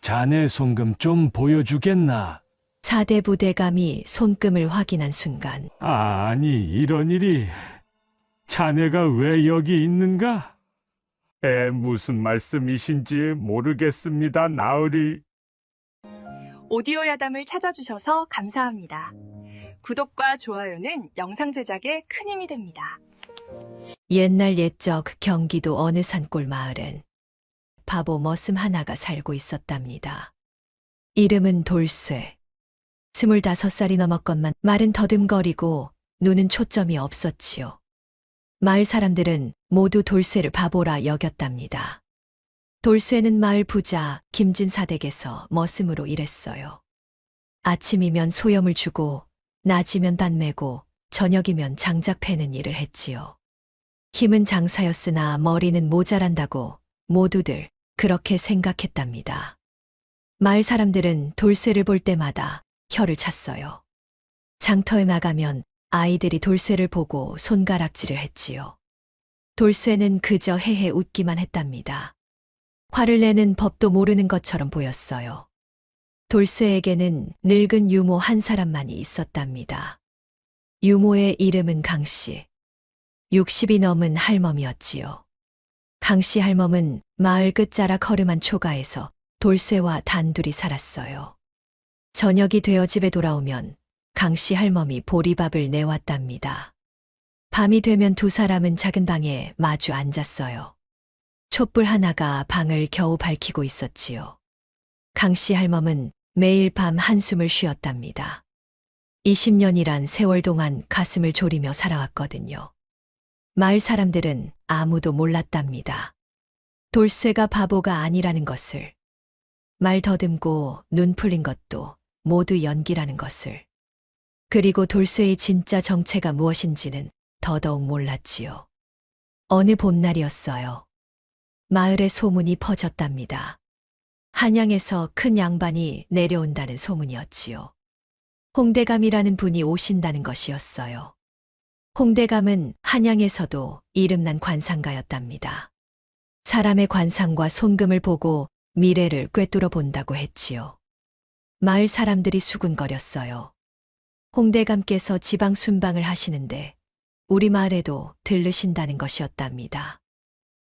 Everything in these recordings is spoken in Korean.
자네 손금 좀 보여주겠나? 4대 부대감이 손금을 확인한 순간 아니, 이런 일이. 자네가 왜 여기 있는가? 무슨 말씀이신지 모르겠습니다, 나으리. 오디오 야담을 찾아주셔서 감사합니다. 구독과 좋아요는 영상 제작에 큰 힘이 됩니다. 옛날 옛적 경기도 어느 산골 마을엔 바보 머슴 하나가 살고 있었답니다. 이름은 돌쇠. 25살이 넘었건만 말은 더듬거리고 눈은 초점이 없었지요. 마을 사람들은 모두 돌쇠를 바보라 여겼답니다. 돌쇠는 마을 부자 김진사 댁에서 머슴으로 일했어요. 아침이면 소염을 주고 낮이면 단 메고 저녁이면 장작 패는 일을 했지요. 힘은 장사였으나 머리는 모자란다고 모두들 그렇게 생각했답니다. 마을 사람들은 돌쇠를 볼 때마다 혀를 찼어요. 장터에 나가면 아이들이 돌쇠를 보고 손가락질을 했지요. 돌쇠는 그저 헤헤 웃기만 했답니다. 화를 내는 법도 모르는 것처럼 보였어요. 돌쇠에게는 늙은 유모 한 사람만이 있었답니다. 유모의 이름은 강씨. 60이 넘은 할멈이었지요. 강씨 할멈은 마을 끝자락 허름한 초가에서 돌쇠와 단둘이 살았어요. 저녁이 되어 집에 돌아오면 강씨 할멈이 보리밥을 내왔답니다. 밤이 되면 두 사람은 작은 방에 마주 앉았어요. 촛불 하나가 방을 겨우 밝히고 있었지요. 강씨 할멈은 매일 밤 한숨을 쉬었답니다. 20년이란 세월 동안 가슴을 졸이며 살아왔거든요. 마을 사람들은 아무도 몰랐답니다. 돌쇠가 바보가 아니라는 것을, 말 더듬고 눈 풀린 것도 모두 연기라는 것을, 그리고 돌쇠의 진짜 정체가 무엇인지는 더더욱 몰랐지요. 어느 봄날이었어요. 마을에 소문이 퍼졌답니다. 한양에서 큰 양반이 내려온다는 소문이었지요. 홍대감이라는 분이 오신다는 것이었어요. 홍대감은 한양에서도 이름난 관상가였답니다. 사람의 관상과 손금을 보고 미래를 꿰뚫어 본다고 했지요. 마을 사람들이 수군거렸어요. 홍대감께서 지방 순방을 하시는데 우리 마을에도 들르신다는 것이었답니다.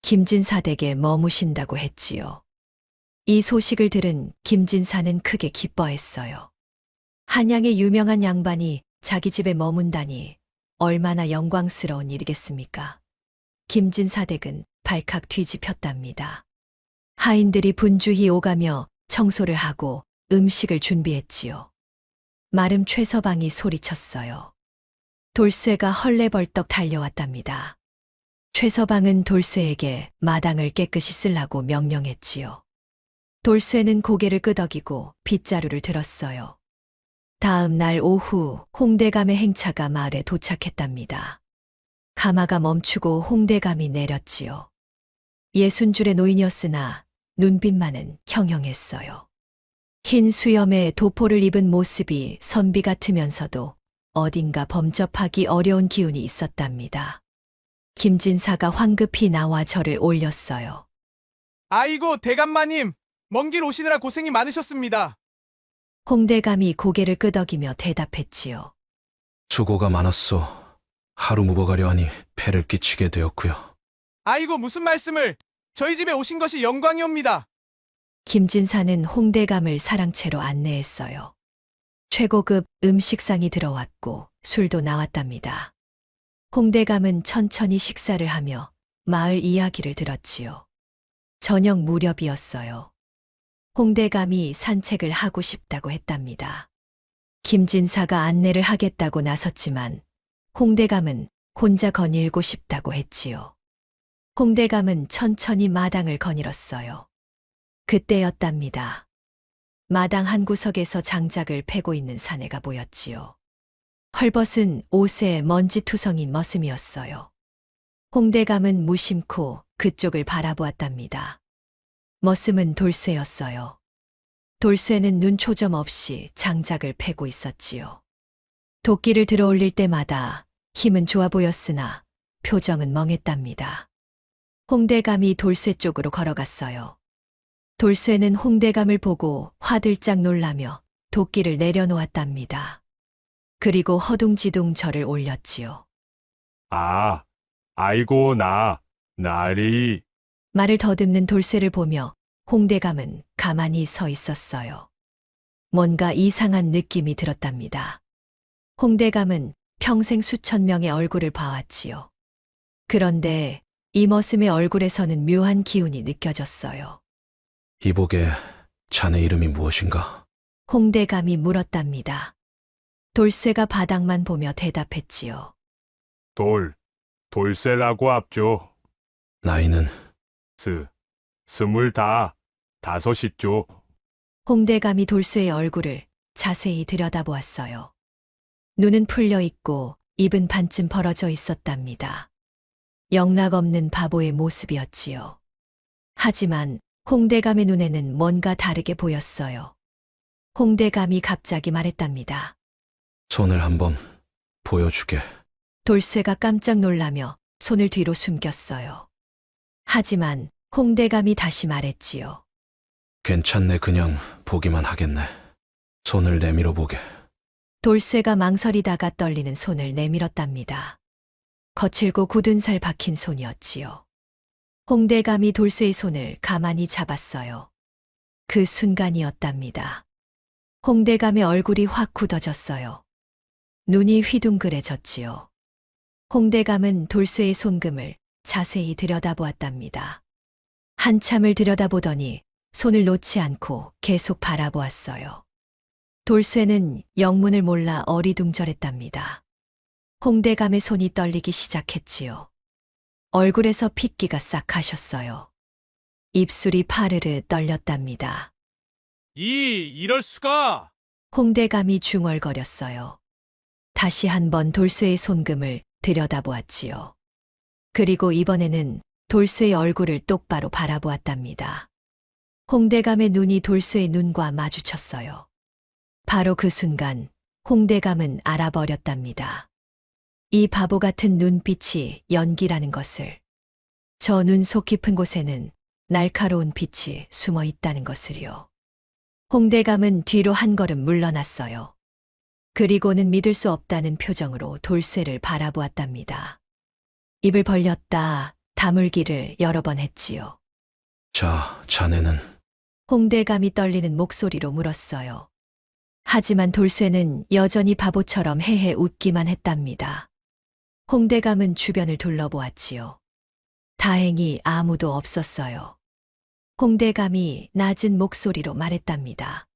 김진사 댁에 머무신다고 했지요. 이 소식을 들은 김진사는 크게 기뻐했어요. 한양의 유명한 양반이 자기 집에 머문다니 얼마나 영광스러운 일이겠습니까? 김진사 댁은 발칵 뒤집혔답니다. 하인들이 분주히 오가며 청소를 하고 음식을 준비했지요. 마름 최서방이 소리쳤어요. 돌쇠가 헐레벌떡 달려왔답니다. 최서방은 돌쇠에게 마당을 깨끗이 쓰라고 명령했지요. 돌쇠는 고개를 끄덕이고 빗자루를 들었어요. 다음 날 오후 홍대감의 행차가 마을에 도착했답니다. 가마가 멈추고 홍대감이 내렸지요. 60줄의 노인이었으나 눈빛만은 형형했어요. 흰 수염에 도포를 입은 모습이 선비 같으면서도 어딘가 범접하기 어려운 기운이 있었답니다. 김진사가 황급히 나와 절을 올렸어요. 아이고 대감마님, 먼 길 오시느라 고생이 많으셨습니다. 홍대감이 고개를 끄덕이며 대답했지요. 수고가 많았소. 하루 묵어가려 하니 폐를 끼치게 되었고요. 아이고 무슨 말씀을, 저희 집에 오신 것이 영광이옵니다. 김진사는 홍대감을 사랑채로 안내했어요. 최고급 음식상이 들어왔고 술도 나왔답니다. 홍대감은 천천히 식사를 하며 마을 이야기를 들었지요. 저녁 무렵이었어요. 홍대감이 산책을 하고 싶다고 했답니다. 김진사가 안내를 하겠다고 나섰지만 홍대감은 혼자 거닐고 싶다고 했지요. 홍대감은 천천히 마당을 거닐었어요. 그때였답니다. 마당 한 구석에서 장작을 패고 있는 사내가 보였지요. 헐벗은 옷에 먼지투성인 머슴이었어요. 홍대감은 무심코 그쪽을 바라보았답니다. 머슴은 돌쇠였어요. 돌쇠는 눈 초점 없이 장작을 패고 있었지요. 도끼를 들어 올릴 때마다 힘은 좋아 보였으나 표정은 멍했답니다. 홍대감이 돌쇠 쪽으로 걸어갔어요. 돌쇠는 홍대감을 보고 화들짝 놀라며 도끼를 내려놓았답니다. 그리고 허둥지둥 절을 올렸지요. 아, 아이고, 나리. 말을 더듬는 돌쇠를 보며 홍대감은 가만히 서 있었어요. 뭔가 이상한 느낌이 들었답니다. 홍대감은 평생 수천 명의 얼굴을 봐왔지요. 그런데 이 머슴의 얼굴에서는 묘한 기운이 느껴졌어요. 이복의 자네 이름이 무엇인가? 홍대감이 물었답니다. 돌쇠가 바닥만 보며 대답했지요. 돌쇠라고 합죠. 나이는 25이죠. 홍대감이 돌쇠의 얼굴을 자세히 들여다보았어요. 눈은 풀려 있고 입은 반쯤 벌어져 있었답니다. 영락없는 바보의 모습이었지요. 하지만 홍대감의 눈에는 뭔가 다르게 보였어요. 홍대감이 갑자기 말했답니다. 손을 한번 보여주게. 돌쇠가 깜짝 놀라며 손을 뒤로 숨겼어요. 하지만 홍대감이 다시 말했지요. 괜찮네, 그냥 보기만 하겠네. 손을 내밀어 보게. 돌쇠가 망설이다가 떨리는 손을 내밀었답니다. 거칠고 굳은 살 박힌 손이었지요. 홍대감이 돌쇠의 손을 가만히 잡았어요. 그 순간이었답니다. 홍대감의 얼굴이 확 굳어졌어요. 눈이 휘둥그레졌지요. 홍대감은 돌쇠의 손금을 자세히 들여다보았답니다. 한참을 들여다보더니 손을 놓지 않고 계속 바라보았어요. 돌쇠는 영문을 몰라 어리둥절했답니다. 홍대감의 손이 떨리기 시작했지요. 얼굴에서 핏기가 싹 가셨어요. 입술이 파르르 떨렸답니다. 이럴 수가! 홍대감이 중얼거렸어요. 다시 한번 돌쇠의 손금을 들여다보았지요. 그리고 이번에는 돌쇠의 얼굴을 똑바로 바라보았답니다. 홍대감의 눈이 돌쇠의 눈과 마주쳤어요. 바로 그 순간 홍대감은 알아버렸답니다. 이 바보 같은 눈빛이 연기라는 것을. 저 눈 속 깊은 곳에는 날카로운 빛이 숨어 있다는 것을요. 홍대감은 뒤로 한 걸음 물러났어요. 그리고는 믿을 수 없다는 표정으로 돌쇠를 바라보았답니다. 입을 벌렸다 다물기를 여러 번 했지요. 자네는? 홍대감이 떨리는 목소리로 물었어요. 하지만 돌쇠는 여전히 바보처럼 헤헤 웃기만 했답니다. 홍대감은 주변을 둘러보았지요. 다행히 아무도 없었어요. 홍대감이 낮은 목소리로 말했답니다.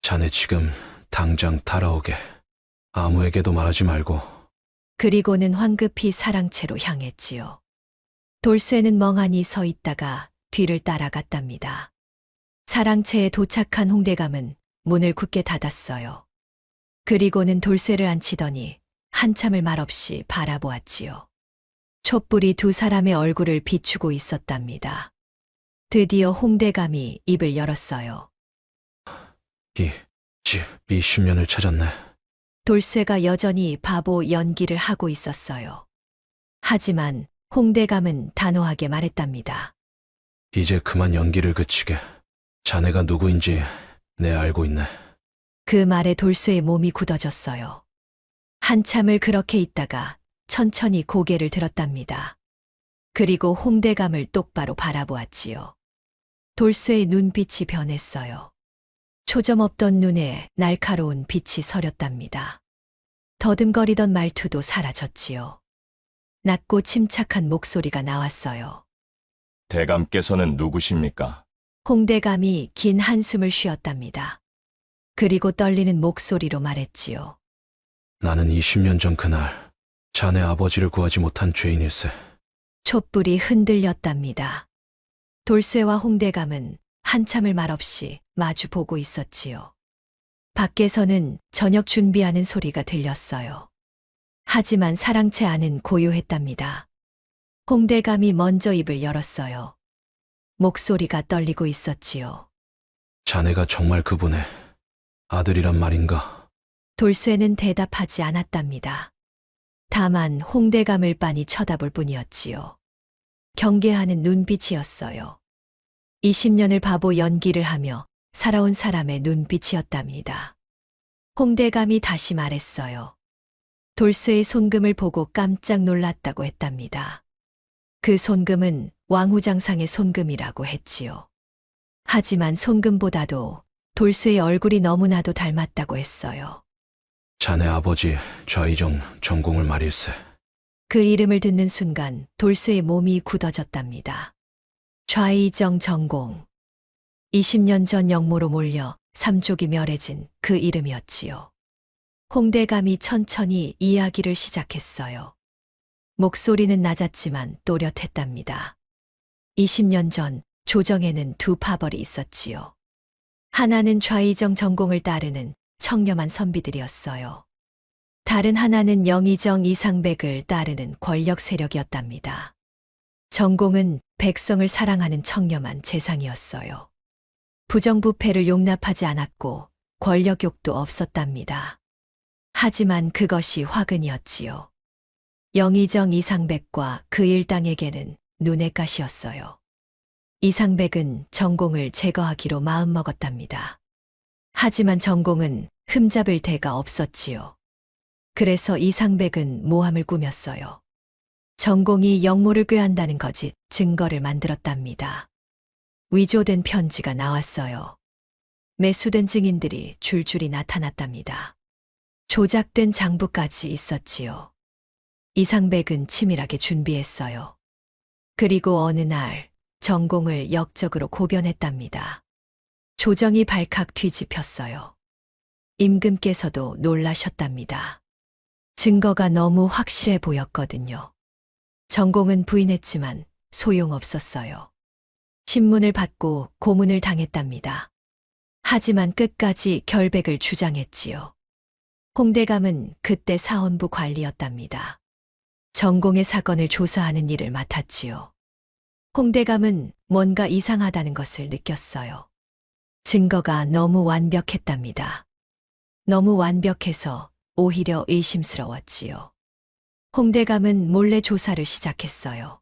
자네 지금 당장 따라오게. 아무에게도 말하지 말고. 그리고는 황급히 사랑채로 향했지요. 돌쇠는 멍하니 서 있다가 뒤를 따라갔답니다. 사랑채에 도착한 홍대감은 문을 굳게 닫았어요. 그리고는 돌쇠를 앉히더니 한참을 말없이 바라보았지요. 촛불이 두 사람의 얼굴을 비추고 있었답니다. 드디어 홍대감이 입을 열었어요. 20년을 찾았네. 돌쇠가 여전히 바보 연기를 하고 있었어요. 하지만 홍대감은 단호하게 말했답니다. 이제 그만 연기를 그치게. 자네가 누구인지 내 알고 있네. 그 말에 돌쇠의 몸이 굳어졌어요. 한참을 그렇게 있다가 천천히 고개를 들었답니다. 그리고 홍대감을 똑바로 바라보았지요. 돌쇠의 눈빛이 변했어요. 초점 없던 눈에 날카로운 빛이 서렸답니다. 더듬거리던 말투도 사라졌지요. 낮고 침착한 목소리가 나왔어요. 대감께서는 누구십니까? 홍대감이 긴 한숨을 쉬었답니다. 그리고 떨리는 목소리로 말했지요. 나는 20년 전 그날 자네 아버지를 구하지 못한 죄인일세. 촛불이 흔들렸답니다. 돌쇠와 홍대감은 한참을 말없이 마주 보고 있었지요. 밖에서는 저녁 준비하는 소리가 들렸어요. 하지만 사랑채 안은 고요했답니다. 홍대감이 먼저 입을 열었어요. 목소리가 떨리고 있었지요. 자네가 정말 그분의 아들이란 말인가? 돌쇠는 대답하지 않았답니다. 다만 홍대감을 빤히 쳐다볼 뿐이었지요. 경계하는 눈빛이었어요. 20년을 바보 연기를 하며 살아온 사람의 눈빛이었답니다. 홍대감이 다시 말했어요. 돌쇠의 손금을 보고 깜짝 놀랐다고 했답니다. 그 손금은 왕후장상의 손금이라고 했지요. 하지만 손금보다도 돌쇠의 얼굴이 너무나도 닮았다고 했어요. 자네 아버지 좌이정 전공을 말일세. 그 이름을 듣는 순간 돌쇠의 몸이 굳어졌답니다. 좌이정 전공. 20년 전 영모로 몰려 삼족이 멸해진 그 이름이었지요. 홍대감이 천천히 이야기를 시작했어요. 목소리는 낮았지만 또렷했답니다. 20년 전 조정에는 두 파벌이 있었지요. 하나는 좌이정 전공을 따르는 청렴한 선비들이었어요. 다른 하나는 영의정 이상백을 따르는 권력 세력이었답니다. 전공은 백성을 사랑하는 청렴한 재상이었어요. 부정부패를 용납하지 않았고 권력욕도 없었답니다. 하지만 그것이 화근이었지요. 영의정 이상백과 그 일당에게는 눈의 가시였어요. 이상백은 전공을 제거하기로 마음먹었답니다. 하지만 전공은 흠잡을 데가 없었지요. 그래서 이상백은 모함을 꾸몄어요. 전공이 영모를 꾀한다는 거짓 증거를 만들었답니다. 위조된 편지가 나왔어요. 매수된 증인들이 줄줄이 나타났답니다. 조작된 장부까지 있었지요. 이상백은 치밀하게 준비했어요. 그리고 어느 날 전공을 역적으로 고변했답니다. 조정이 발칵 뒤집혔어요. 임금께서도 놀라셨답니다. 증거가 너무 확실해 보였거든요. 전공은 부인했지만 소용없었어요. 신문을 받고 고문을 당했답니다. 하지만 끝까지 결백을 주장했지요. 홍대감은 그때 사헌부 관리였답니다. 전공의 사건을 조사하는 일을 맡았지요. 홍대감은 뭔가 이상하다는 것을 느꼈어요. 증거가 너무 완벽했답니다. 너무 완벽해서 오히려 의심스러웠지요. 홍대감은 몰래 조사를 시작했어요.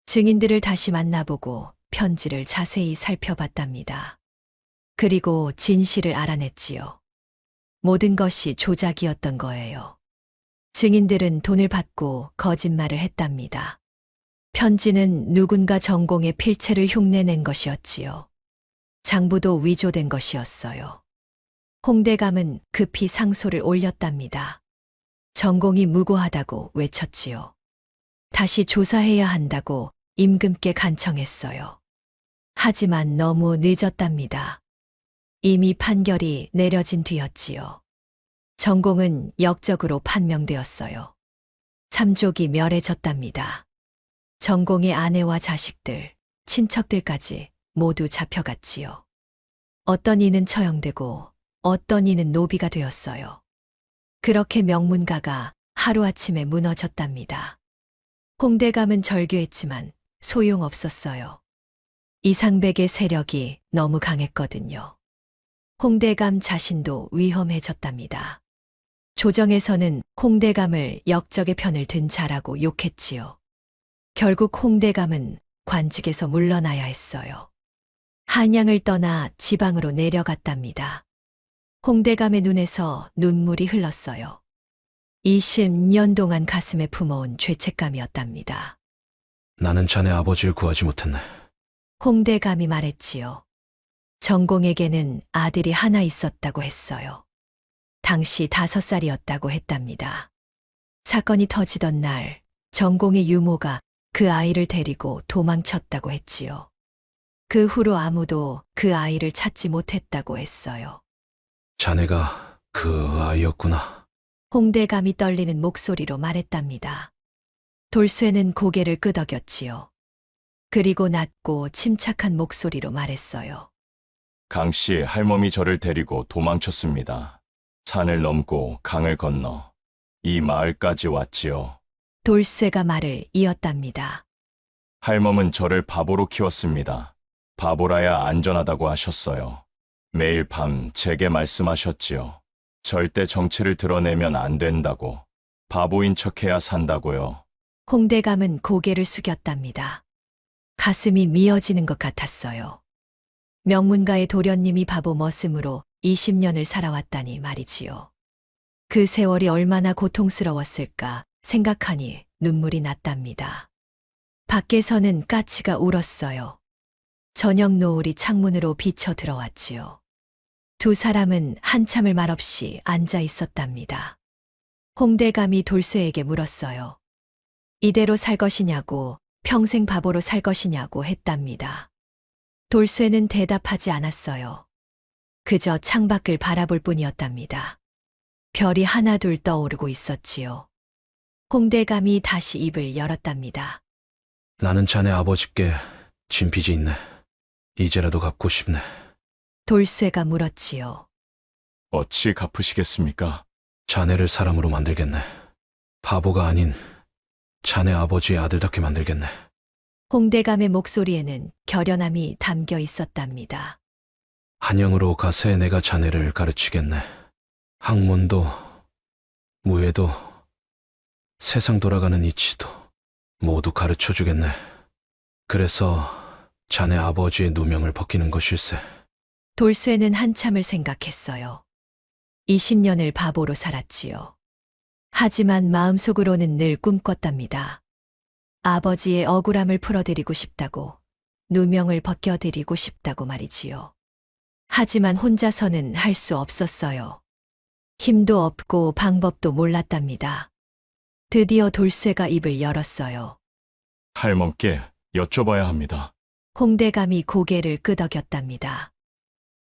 증인들을 다시 만나보고 편지를 자세히 살펴봤답니다. 그리고 진실을 알아냈지요. 모든 것이 조작이었던 거예요. 증인들은 돈을 받고 거짓말을 했답니다. 편지는 누군가 전공의 필체를 흉내낸 것이었지요. 장부도 위조된 것이었어요. 홍대감은 급히 상소를 올렸답니다. 전공이 무고하다고 외쳤지요. 다시 조사해야 한다고 임금께 간청했어요. 하지만 너무 늦었답니다. 이미 판결이 내려진 뒤였지요. 전공은 역적으로 판명되었어요. 삼족이 멸해졌답니다. 전공의 아내와 자식들, 친척들까지 모두 잡혀갔지요. 어떤 이는 처형되고 어떤 이는 노비가 되었어요. 그렇게 명문가가 하루아침에 무너졌답니다. 홍대감은 절규했지만 소용없었어요. 이상백의 세력이 너무 강했거든요. 홍대감 자신도 위험해졌답니다. 조정에서는 홍대감을 역적의 편을 든 자라고 욕했지요. 결국 홍대감은 관직에서 물러나야 했어요. 한양을 떠나 지방으로 내려갔답니다. 홍대감의 눈에서 눈물이 흘렀어요. 20년 동안 가슴에 품어온 죄책감이었답니다. 나는 자네 아버지를 구하지 못했네. 홍대감이 말했지요. 전공에게는 아들이 하나 있었다고 했어요. 당시 5살이었다고 했답니다. 사건이 터지던 날 전공의 유모가 그 아이를 데리고 도망쳤다고 했지요. 그 후로 아무도 그 아이를 찾지 못했다고 했어요. 자네가 그 아이였구나. 홍대감이 떨리는 목소리로 말했답니다. 돌쇠는 고개를 끄덕였지요. 그리고 낮고 침착한 목소리로 말했어요. 강씨 할멈이 저를 데리고 도망쳤습니다. 산을 넘고 강을 건너 이 마을까지 왔지요. 돌쇠가 말을 이었답니다. 할멈은 저를 바보로 키웠습니다. 바보라야 안전하다고 하셨어요. 매일 밤 제게 말씀하셨지요. 절대 정체를 드러내면 안 된다고. 바보인 척해야 산다고요. 홍대감은 고개를 숙였답니다. 가슴이 미어지는 것 같았어요. 명문가의 도련님이 바보 머슴으로 20년을 살아왔다니 말이지요. 그 세월이 얼마나 고통스러웠을까 생각하니 눈물이 났답니다. 밖에서는 까치가 울었어요. 저녁 노을이 창문으로 비쳐 들어왔지요. 두 사람은 한참을 말없이 앉아 있었답니다. 홍대감이 돌쇠에게 물었어요. 이대로 살 것이냐고, 평생 바보로 살 것이냐고 했답니다. 돌쇠는 대답하지 않았어요. 그저 창밖을 바라볼 뿐이었답니다. 별이 하나둘 떠오르고 있었지요. 홍대감이 다시 입을 열었답니다. 나는 자네 아버지께 진 빚이 있네. 이제라도 갚고 싶네. 돌쇠가 물었지요. 어찌 갚으시겠습니까? 자네를 사람으로 만들겠네. 바보가 아닌 자네 아버지의 아들답게 만들겠네. 홍대감의 목소리에는 결연함이 담겨 있었답니다. 한양으로 가세 내가 자네를 가르치겠네. 학문도, 무예도, 세상 돌아가는 이치도 모두 가르쳐주겠네. 그래서 자네 아버지의 누명을 벗기는 것일세. 돌쇠는 한참을 생각했어요. 20년을 바보로 살았지요. 하지만 마음속으로는 늘 꿈꿨답니다. 아버지의 억울함을 풀어드리고 싶다고, 누명을 벗겨드리고 싶다고 말이지요. 하지만 혼자서는 할 수 없었어요. 힘도 없고 방법도 몰랐답니다. 드디어 돌쇠가 입을 열었어요. 할멈께 여쭤봐야 합니다. 홍대감이 고개를 끄덕였답니다.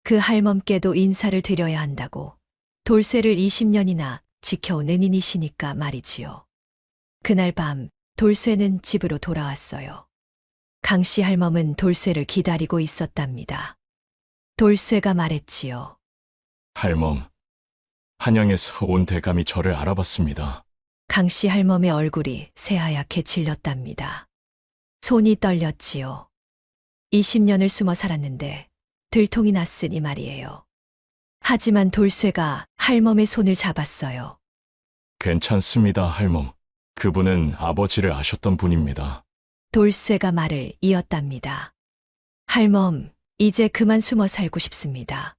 그 할멈께도 인사를 드려야 한다고, 돌쇠를 20년이나 지켜온 은인이시니까 말이지요. 그날 밤 돌쇠는 집으로 돌아왔어요. 강씨 할멈은 돌쇠를 기다리고 있었답니다. 돌쇠가 말했지요. 할멈, 한양에서 온 대감이 저를 알아봤습니다. 강씨 할멈의 얼굴이 새하얗게 질렸답니다. 손이 떨렸지요. 20년을 숨어 살았는데 들통이 났으니 말이에요. 하지만 돌쇠가 할멈의 손을 잡았어요. 괜찮습니다, 할멈. 그분은 아버지를 아셨던 분입니다. 돌쇠가 말을 이었답니다. 할멈, 이제 그만 숨어 살고 싶습니다.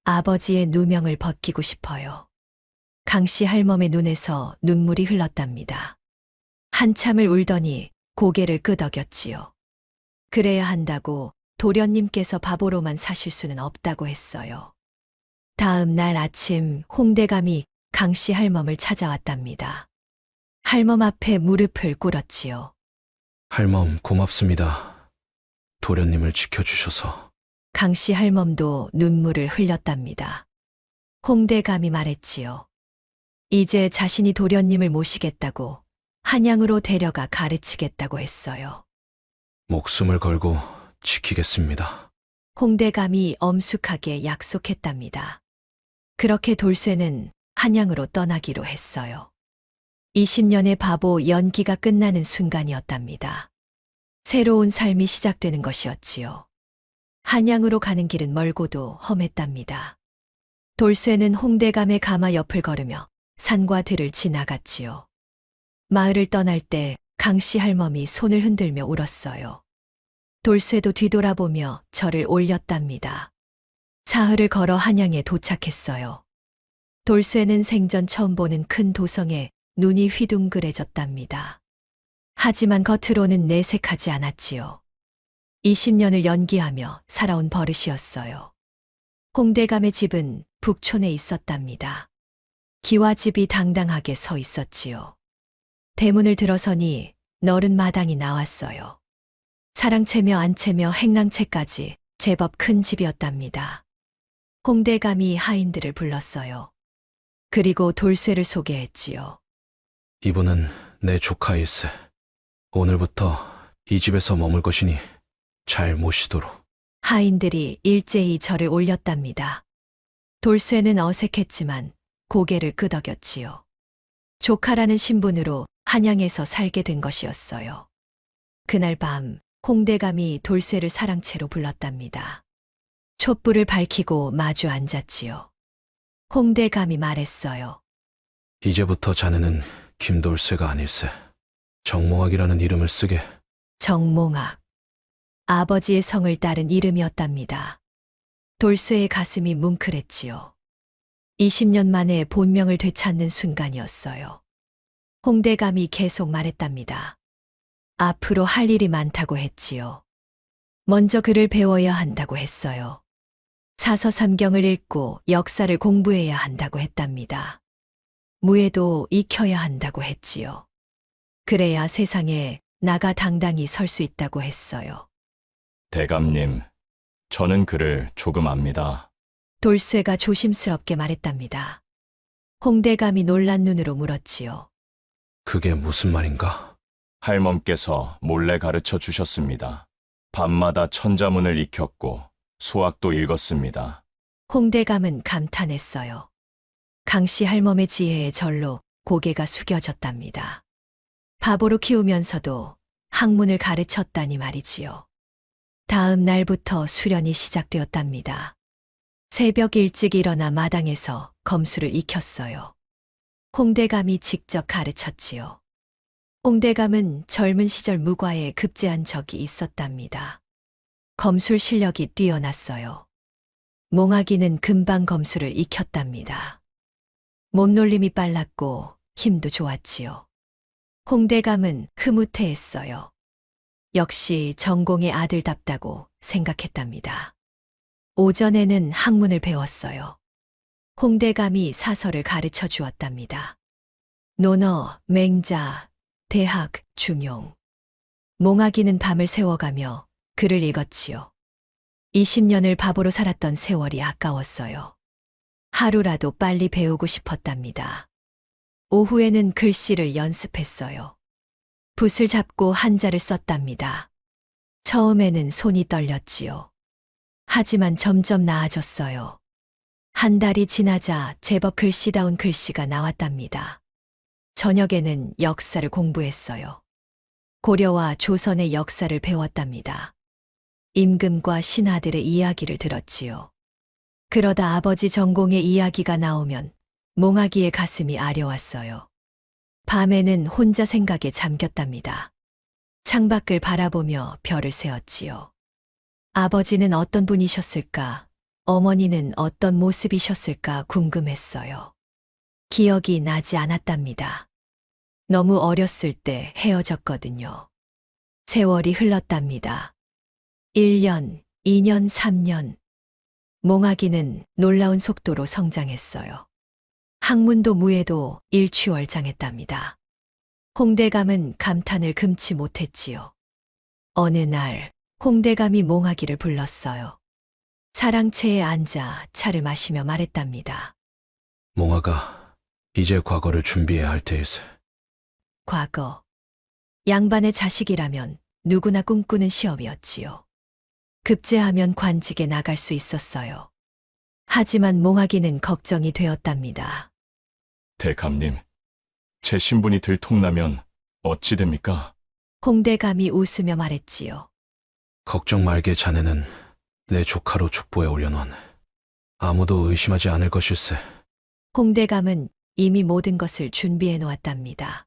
아버지의 누명을 벗기고 싶어요. 강씨 할멈의 눈에서 눈물이 흘렀답니다. 한참을 울더니 고개를 끄덕였지요. 그래야 한다고 도련님께서 바보로만 사실 수는 없다고 했어요. 다음 날 아침 홍대감이 강씨 할멈을 찾아왔답니다. 할멈 앞에 무릎을 꿇었지요. 할멈 고맙습니다. 도련님을 지켜주셔서. 강씨 할멈도 눈물을 흘렸답니다. 홍대감이 말했지요. 이제 자신이 도련님을 모시겠다고 한양으로 데려가 가르치겠다고 했어요. 목숨을 걸고 지키겠습니다. 홍대감이 엄숙하게 약속했답니다. 그렇게 돌쇠는 한양으로 떠나기로 했어요. 20년의 바보 연기가 끝나는 순간이었답니다. 새로운 삶이 시작되는 것이었지요. 한양으로 가는 길은 멀고도 험했답니다. 돌쇠는 홍대감의 가마 옆을 걸으며 산과 들을 지나갔지요. 마을을 떠날 때 강씨 할멈이 손을 흔들며 울었어요. 돌쇠도 뒤돌아보며 절을 올렸답니다. 사흘을 걸어 한양에 도착했어요. 돌쇠는 생전 처음 보는 큰 도성에 눈이 휘둥그레졌답니다. 하지만 겉으로는 내색하지 않았지요. 20년을 연기하며 살아온 버릇이었어요. 홍대감의 집은 북촌에 있었답니다. 기와집이 당당하게 서 있었지요. 대문을 들어서니 너른 마당이 나왔어요. 사랑채며 안채며 행랑채까지 제법 큰 집이었답니다. 홍대감이 하인들을 불렀어요. 그리고 돌쇠를 소개했지요. 이분은 내 조카일세. 오늘부터 이 집에서 머물 것이니 잘 모시도록. 하인들이 일제히 절을 올렸답니다. 돌쇠는 어색했지만 고개를 끄덕였지요. 조카라는 신분으로 한양에서 살게 된 것이었어요. 그날 밤 홍대감이 돌쇠를 사랑채로 불렀답니다. 촛불을 밝히고 마주 앉았지요. 홍대감이 말했어요. 이제부터 자네는 김돌쇠가 아닐세. 정몽학이라는 이름을 쓰게. 정몽학. 아버지의 성을 따른 이름이었답니다. 돌쇠의 가슴이 뭉클했지요. 20년 만에 본명을 되찾는 순간이었어요. 홍대감이 계속 말했답니다. 앞으로 할 일이 많다고 했지요. 먼저 글을 배워야 한다고 했어요. 사서삼경을 읽고 역사를 공부해야 한다고 했답니다. 무예도 익혀야 한다고 했지요. 그래야 세상에 나가 당당히 설 수 있다고 했어요. 대감님, 저는 글을 조금 압니다. 돌쇠가 조심스럽게 말했답니다. 홍대감이 놀란 눈으로 물었지요. 그게 무슨 말인가? 할멈께서 몰래 가르쳐 주셨습니다. 밤마다 천자문을 익혔고 수학도 읽었습니다. 홍대감은 감탄했어요. 강씨 할멈의 지혜에 절로 고개가 숙여졌답니다. 바보로 키우면서도 학문을 가르쳤다니 말이지요. 다음 날부터 수련이 시작되었답니다. 새벽 일찍 일어나 마당에서 검수를 익혔어요. 홍대감이 직접 가르쳤지요. 홍대감은 젊은 시절 무과에 급제한 적이 있었답니다. 검술 실력이 뛰어났어요. 몽아기는 금방 검술을 익혔답니다. 몸놀림이 빨랐고 힘도 좋았지요. 홍대감은 흐뭇해했어요. 역시 전공의 아들답다고 생각했답니다. 오전에는 학문을 배웠어요. 홍대감이 사설을 가르쳐 주었답니다. 논어, 맹자, 대학, 중용. 몽아기는 밤을 새워가며 글을 읽었지요. 20년을 바보로 살았던 세월이 아까웠어요. 하루라도 빨리 배우고 싶었답니다. 오후에는 글씨를 연습했어요. 붓을 잡고 한자를 썼답니다. 처음에는 손이 떨렸지요. 하지만 점점 나아졌어요. 한 달이 지나자 제법 글씨다운 글씨가 나왔답니다. 저녁에는 역사를 공부했어요. 고려와 조선의 역사를 배웠답니다. 임금과 신하들의 이야기를 들었지요. 그러다 아버지 전공의 이야기가 나오면 몽아기의 가슴이 아려왔어요. 밤에는 혼자 생각에 잠겼답니다. 창밖을 바라보며 별을 세었지요. 아버지는 어떤 분이셨을까? 어머니는 어떤 모습이셨을까 궁금했어요. 기억이 나지 않았답니다. 너무 어렸을 때 헤어졌거든요. 세월이 흘렀답니다. 1년, 2년, 3년. 몽아기는 놀라운 속도로 성장했어요. 학문도 무예도 일취월장했답니다. 홍대감은 감탄을 금치 못했지요. 어느 날 홍대감이 몽아기를 불렀어요. 사랑채에 앉아 차를 마시며 말했답니다. 몽아가 이제 과거를 준비해야 할 테일세. 과거. 양반의 자식이라면 누구나 꿈꾸는 시험이었지요. 급제하면 관직에 나갈 수 있었어요. 하지만 몽아기는 걱정이 되었답니다. 대감님, 제 신분이 들통나면 어찌 됩니까? 홍대감이 웃으며 말했지요. 걱정 말게 자네는 내 조카로 족보에 올려놓은 아무도 의심하지 않을 것일세. 홍대감은 이미 모든 것을 준비해 놓았답니다.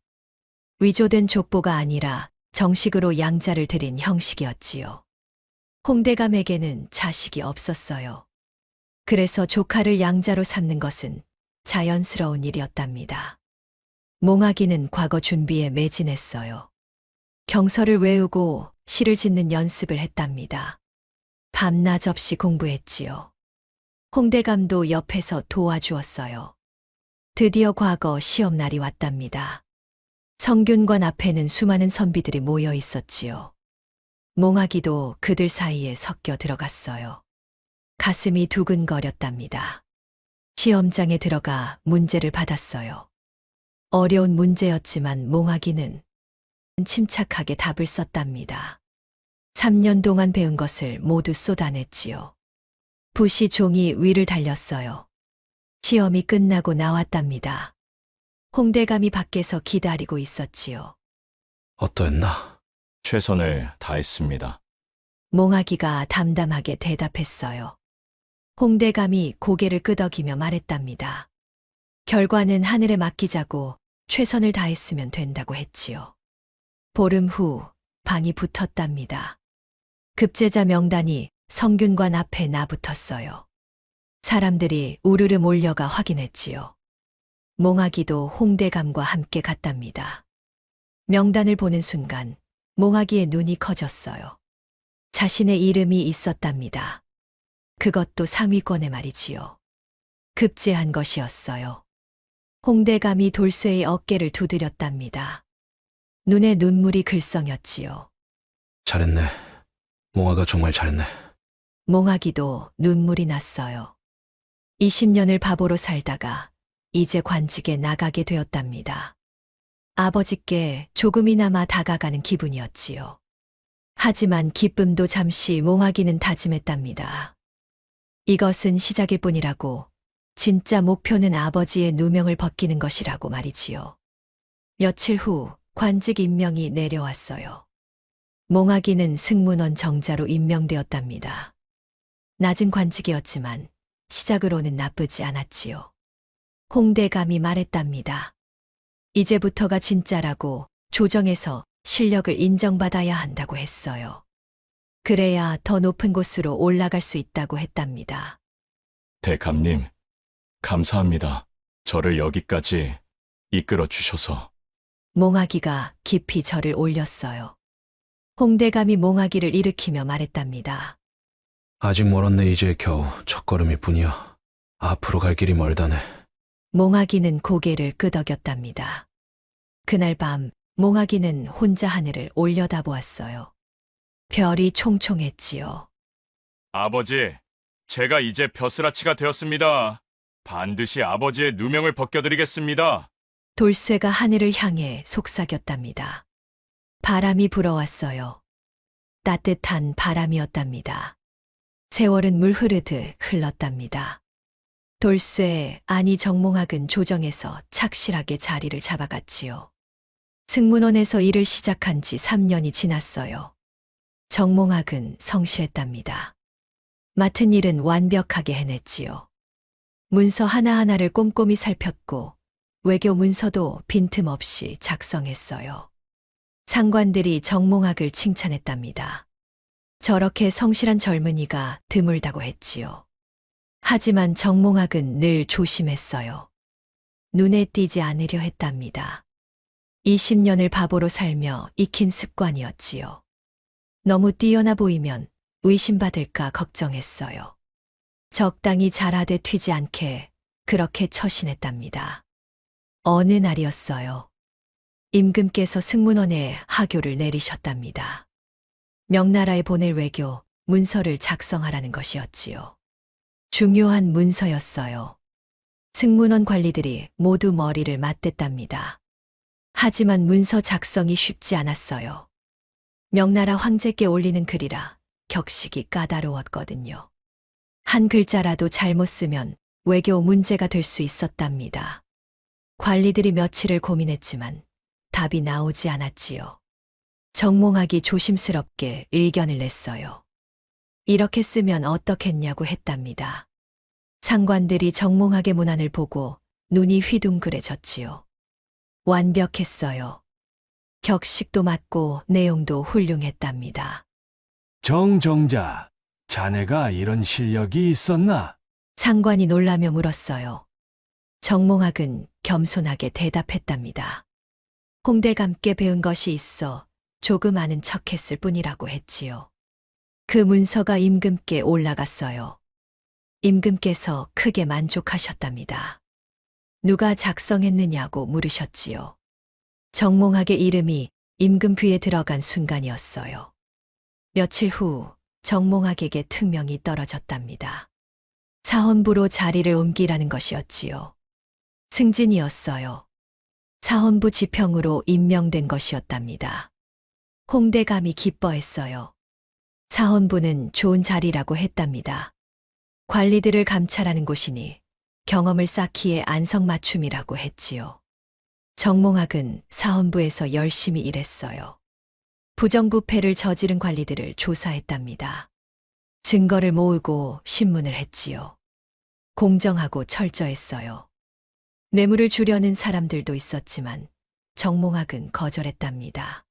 위조된 족보가 아니라 정식으로 양자를 드린 형식이었지요. 홍대감에게는 자식이 없었어요. 그래서 조카를 양자로 삼는 것은 자연스러운 일이었답니다. 몽아기는 과거 준비에 매진했어요. 경서를 외우고 시를 짓는 연습을 했답니다. 밤낮 없이 공부했지요. 홍대감도 옆에서 도와주었어요. 드디어 과거 시험날이 왔답니다. 성균관 앞에는 수많은 선비들이 모여 있었지요. 몽아기도 그들 사이에 섞여 들어갔어요. 가슴이 두근거렸답니다. 시험장에 들어가 문제를 받았어요. 어려운 문제였지만 몽아기는 침착하게 답을 썼답니다. 3년 동안 배운 것을 모두 쏟아냈지요. 붓이 종이 위를 달렸어요. 시험이 끝나고 나왔답니다. 홍대감이 밖에서 기다리고 있었지요. 어떠했나? 최선을 다했습니다. 몽아기가 담담하게 대답했어요. 홍대감이 고개를 끄덕이며 말했답니다. 결과는 하늘에 맡기자고 최선을 다했으면 된다고 했지요. 보름 후 방이 붙었답니다. 급제자 명단이 성균관 앞에 나붙었어요. 사람들이 우르르 몰려가 확인했지요. 몽아기도 홍대감과 함께 갔답니다. 명단을 보는 순간 몽아기의 눈이 커졌어요. 자신의 이름이 있었답니다. 그것도 상위권에 말이지요. 급제한 것이었어요. 홍대감이 돌쇠의 어깨를 두드렸답니다. 눈에 눈물이 글썽였지요. 잘했네. 몽아가 정말 잘했네. 몽아기도 눈물이 났어요. 20년을 바보로 살다가 이제 관직에 나가게 되었답니다. 아버지께 조금이나마 다가가는 기분이었지요. 하지만 기쁨도 잠시 몽아기는 다짐했답니다. 이것은 시작일 뿐이라고, 진짜 목표는 아버지의 누명을 벗기는 것이라고 말이지요. 며칠 후 관직 임명이 내려왔어요. 몽아기는 승문원 정자로 임명되었답니다. 낮은 관직이었지만 시작으로는 나쁘지 않았지요. 홍대감이 말했답니다. 이제부터가 진짜라고 조정에서 실력을 인정받아야 한다고 했어요. 그래야 더 높은 곳으로 올라갈 수 있다고 했답니다. 대감님, 감사합니다. 저를 여기까지 이끌어 주셔서. 몽아기가 깊이 절을 올렸어요. 홍대감이 몽아기를 일으키며 말했답니다. 아직 멀었네. 이제 겨우 첫걸음일 뿐이야. 앞으로 갈 길이 멀다네. 몽아기는 고개를 끄덕였답니다. 그날 밤 몽아기는 혼자 하늘을 올려다보았어요. 별이 총총했지요. 아버지, 제가 이제 벼슬아치가 되었습니다. 반드시 아버지의 누명을 벗겨드리겠습니다. 돌쇠가 하늘을 향해 속삭였답니다. 바람이 불어왔어요. 따뜻한 바람이었답니다. 세월은 물 흐르듯 흘렀답니다. 돌쇠, 아니 정몽학은 조정에서 착실하게 자리를 잡아갔지요. 승문원에서 일을 시작한 지 3년이 지났어요. 정몽학은 성실했답니다. 맡은 일은 완벽하게 해냈지요. 문서 하나하나를 꼼꼼히 살폈고 외교 문서도 빈틈없이 작성했어요. 상관들이 정몽학을 칭찬했답니다. 저렇게 성실한 젊은이가 드물다고 했지요. 하지만 정몽학은 늘 조심했어요. 눈에 띄지 않으려 했답니다. 20년을 바보로 살며 익힌 습관이었지요. 너무 뛰어나 보이면 의심받을까 걱정했어요. 적당히 잘하되 튀지 않게 그렇게 처신했답니다. 어느 날이었어요. 임금께서 승문원에 하교를 내리셨답니다. 명나라에 보낼 외교 문서를 작성하라는 것이었지요. 중요한 문서였어요. 승문원 관리들이 모두 머리를 맞댔답니다. 하지만 문서 작성이 쉽지 않았어요. 명나라 황제께 올리는 글이라 격식이 까다로웠거든요. 한 글자라도 잘못 쓰면 외교 문제가 될 수 있었답니다. 관리들이 며칠을 고민했지만 답이 나오지 않았지요. 정몽학이 조심스럽게 의견을 냈어요. 이렇게 쓰면 어떻겠냐고 했답니다. 상관들이 정몽학의 문안을 보고 눈이 휘둥그레졌지요. 완벽했어요. 격식도 맞고 내용도 훌륭했답니다. 정정자, 자네가 이런 실력이 있었나? 상관이 놀라며 물었어요. 정몽학은 겸손하게 대답했답니다. 홍대감께 배운 것이 있어 조금 아는 척했을 뿐이라고 했지요. 그 문서가 임금께 올라갔어요. 임금께서 크게 만족하셨답니다. 누가 작성했느냐고 물으셨지요. 정몽학의 이름이 임금 귀에 들어간 순간이었어요. 며칠 후 정몽학에게 특명이 떨어졌답니다. 사헌부로 자리를 옮기라는 것이었지요. 승진이었어요. 사헌부 지평으로 임명된 것이었답니다. 홍대감이 기뻐했어요. 사헌부는 좋은 자리라고 했답니다. 관리들을 감찰하는 곳이니 경험을 쌓기에 안성맞춤이라고 했지요. 정몽학은 사헌부에서 열심히 일했어요. 부정부패를 저지른 관리들을 조사했답니다. 증거를 모으고 신문을 했지요. 공정하고 철저했어요. 뇌물을 주려는 사람들도 있었지만 정몽학은 거절했답니다.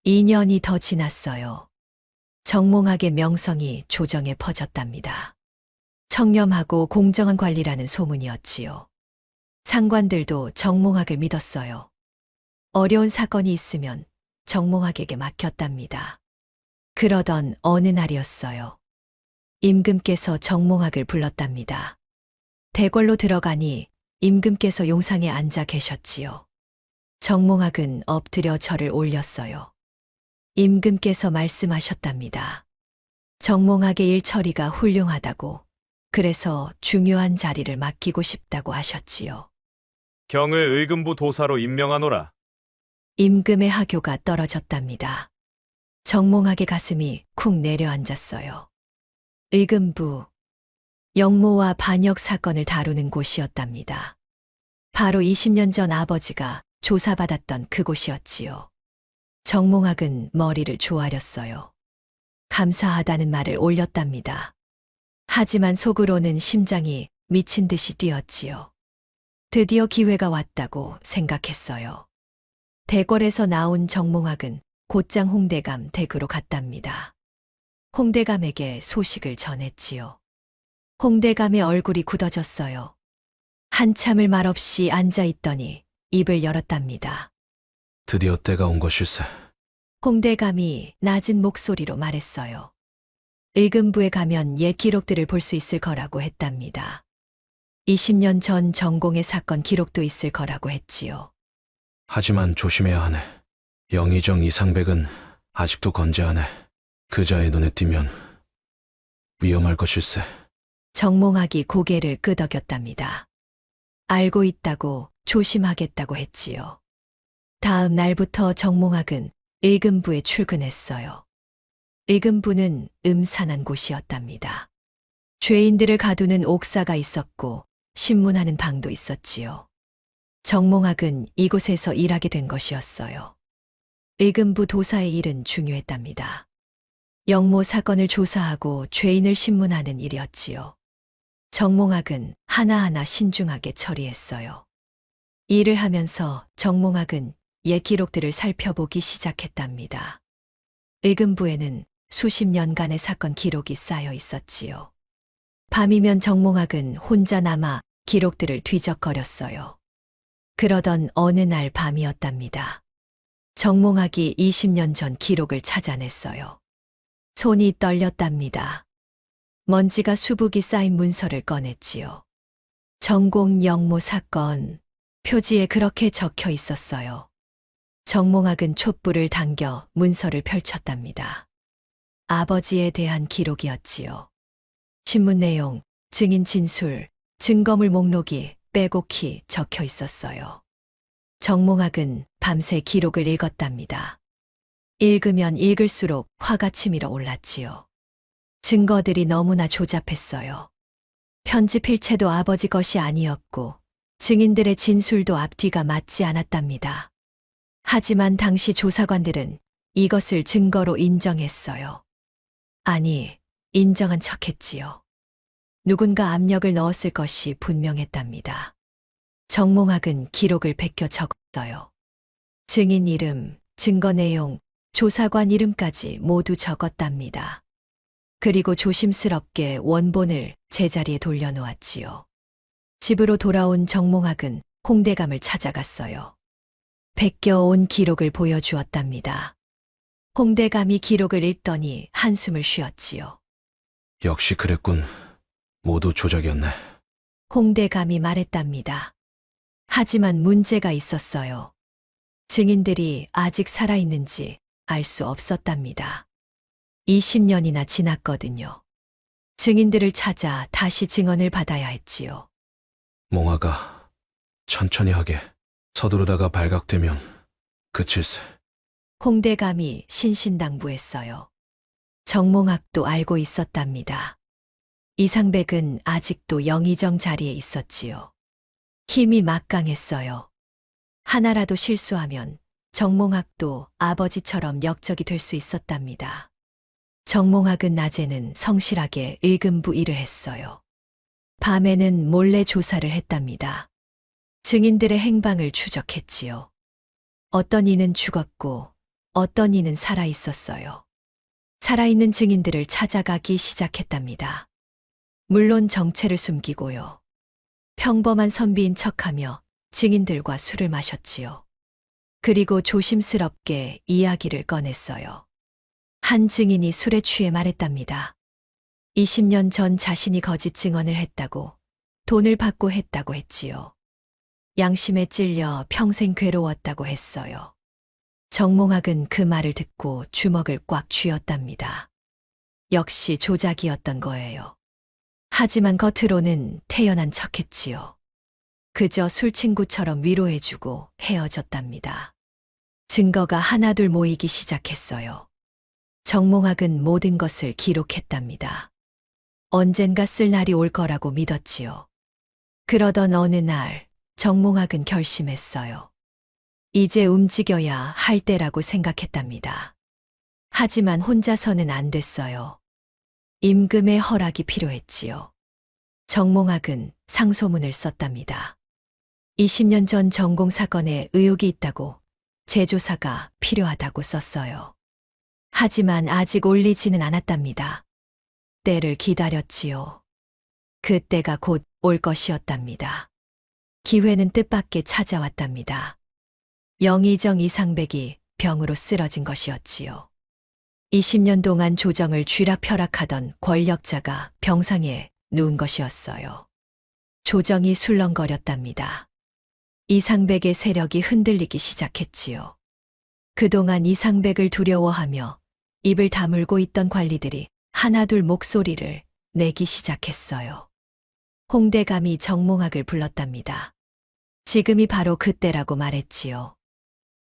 2년이 더 지났어요. 정몽학의 명성이 조정에 퍼졌답니다. 청렴하고 공정한 관리라는 소문이었지요. 상관들도 정몽학을 믿었어요. 어려운 사건이 있으면 정몽학에게 맡겼답니다. 그러던 어느 날이었어요. 임금께서 정몽학을 불렀답니다. 대궐로 들어가니 임금께서 용상에 앉아 계셨지요. 정몽학은 엎드려 절을 올렸어요. 임금께서 말씀하셨답니다. 정몽학의 일 처리가 훌륭하다고, 그래서 중요한 자리를 맡기고 싶다고 하셨지요. 경을 의금부 도사로 임명하노라. 임금의 하교가 떨어졌답니다. 정몽학의 가슴이 쿵 내려앉았어요. 의금부, 영모와 반역 사건을 다루는 곳이었답니다. 바로 20년 전 아버지가 조사받았던 그곳이었지요. 정몽학은 머리를 조아렸어요. 감사하다는 말을 올렸답니다. 하지만 속으로는 심장이 미친 듯이 뛰었지요. 드디어 기회가 왔다고 생각했어요. 대궐에서 나온 정몽학은 곧장 홍대감 댁으로 갔답니다. 홍대감에게 소식을 전했지요. 홍대감의 얼굴이 굳어졌어요. 한참을 말없이 앉아 있더니 입을 열었답니다. 드디어 때가 온 것일세. 홍대감이 낮은 목소리로 말했어요. 의금부에 가면 옛 기록들을 볼 수 있을 거라고 했답니다. 20년 전 전공의 사건 기록도 있을 거라고 했지요. 하지만 조심해야 하네. 영의정 이상백은 아직도 건재하네. 그자의 눈에 띄면 위험할 것일세. 정몽학이 고개를 끄덕였답니다. 알고 있다고 조심하겠다고 했지요. 다음 날부터 정몽학은 의금부에 출근했어요. 의금부는 음산한 곳이었답니다. 죄인들을 가두는 옥사가 있었고 신문하는 방도 있었지요. 정몽학은 이곳에서 일하게 된 것이었어요. 의금부 도사의 일은 중요했답니다. 영모 사건을 조사하고 죄인을 신문하는 일이었지요. 정몽학은 하나하나 신중하게 처리했어요. 일을 하면서 정몽학은 옛 기록들을 살펴보기 시작했답니다. 의금부에는 수십 년간의 사건 기록이 쌓여 있었지요. 밤이면 정몽학은 혼자 남아 기록들을 뒤적거렸어요. 그러던 어느 날 밤이었답니다. 정몽학이 20년 전 기록을 찾아냈어요. 손이 떨렸답니다. 먼지가 수북이 쌓인 문서를 꺼냈지요. 전공 영모 사건, 표지에 그렇게 적혀 있었어요. 정몽학은 촛불을 당겨 문서를 펼쳤답니다. 아버지에 대한 기록이었지요. 신문 내용, 증인 진술, 증거물 목록이 빼곡히 적혀 있었어요. 정몽학은 밤새 기록을 읽었답니다. 읽으면 읽을수록 화가 치밀어 올랐지요. 증거들이 너무나 조잡했어요. 편지 필체도 아버지 것이 아니었고 증인들의 진술도 앞뒤가 맞지 않았답니다. 하지만 당시 조사관들은 이것을 증거로 인정했어요. 아니, 인정한 척했지요. 누군가 압력을 넣었을 것이 분명했답니다. 정몽학은 기록을 베껴 적었어요. 증인 이름, 증거 내용, 조사관 이름까지 모두 적었답니다. 그리고 조심스럽게 원본을 제자리에 돌려놓았지요. 집으로 돌아온 정몽학은 홍대감을 찾아갔어요. 베껴온 기록을 보여주었답니다. 홍대감이 기록을 읽더니 한숨을 쉬었지요. 역시 그랬군. 모두 조작이었네. 홍대감이 말했답니다. 하지만 문제가 있었어요. 증인들이 아직 살아있는지 알 수 없었답니다. 20년이나 지났거든요. 증인들을 찾아 다시 증언을 받아야 했지요. 몽아가 천천히 하게. 서두르다가 발각되면 그칠세. 홍대감이 신신당부했어요. 정몽학도 알고 있었답니다. 이상백은 아직도 영의정 자리에 있었지요. 힘이 막강했어요. 하나라도 실수하면 정몽학도 아버지처럼 역적이 될 수 있었답니다. 정몽학은 낮에는 성실하게 의금부 일을 했어요. 밤에는 몰래 조사를 했답니다. 증인들의 행방을 추적했지요. 어떤 이는 죽었고 어떤 이는 살아 있었어요. 살아있는 증인들을 찾아가기 시작했답니다. 물론 정체를 숨기고요. 평범한 선비인 척하며 증인들과 술을 마셨지요. 그리고 조심스럽게 이야기를 꺼냈어요. 한 증인이 술에 취해 말했답니다. 20년 전 자신이 거짓 증언을 했다고, 돈을 받고 했다고 했지요. 양심에 찔려 평생 괴로웠다고 했어요. 정몽학은 그 말을 듣고 주먹을 꽉 쥐었답니다. 역시 조작이었던 거예요. 하지만 겉으로는 태연한 척했지요. 그저 술친구처럼 위로해주고 헤어졌답니다. 증거가 하나둘 모이기 시작했어요. 정몽학은 모든 것을 기록했답니다. 언젠가 쓸 날이 올 거라고 믿었지요. 그러던 어느 날 정몽학은 결심했어요. 이제 움직여야 할 때라고 생각했답니다. 하지만 혼자서는 안 됐어요. 임금의 허락이 필요했지요. 정몽학은 상소문을 썼답니다. 20년 전 전공 사건에 의혹이 있다고, 재조사가 필요하다고 썼어요. 하지만 아직 올리지는 않았답니다. 때를 기다렸지요. 그 때가 곧 올 것이었답니다. 기회는 뜻밖의 찾아왔답니다. 영의정 이상백이 병으로 쓰러진 것이었지요. 20년 동안 조정을 쥐락펴락하던 권력자가 병상에 누운 것이었어요. 조정이 술렁거렸답니다. 이상백의 세력이 흔들리기 시작했지요. 그동안 이상백을 두려워하며 입을 다물고 있던 관리들이 하나둘 목소리를 내기 시작했어요. 홍대감이 정몽학을 불렀답니다. 지금이 바로 그때라고 말했지요.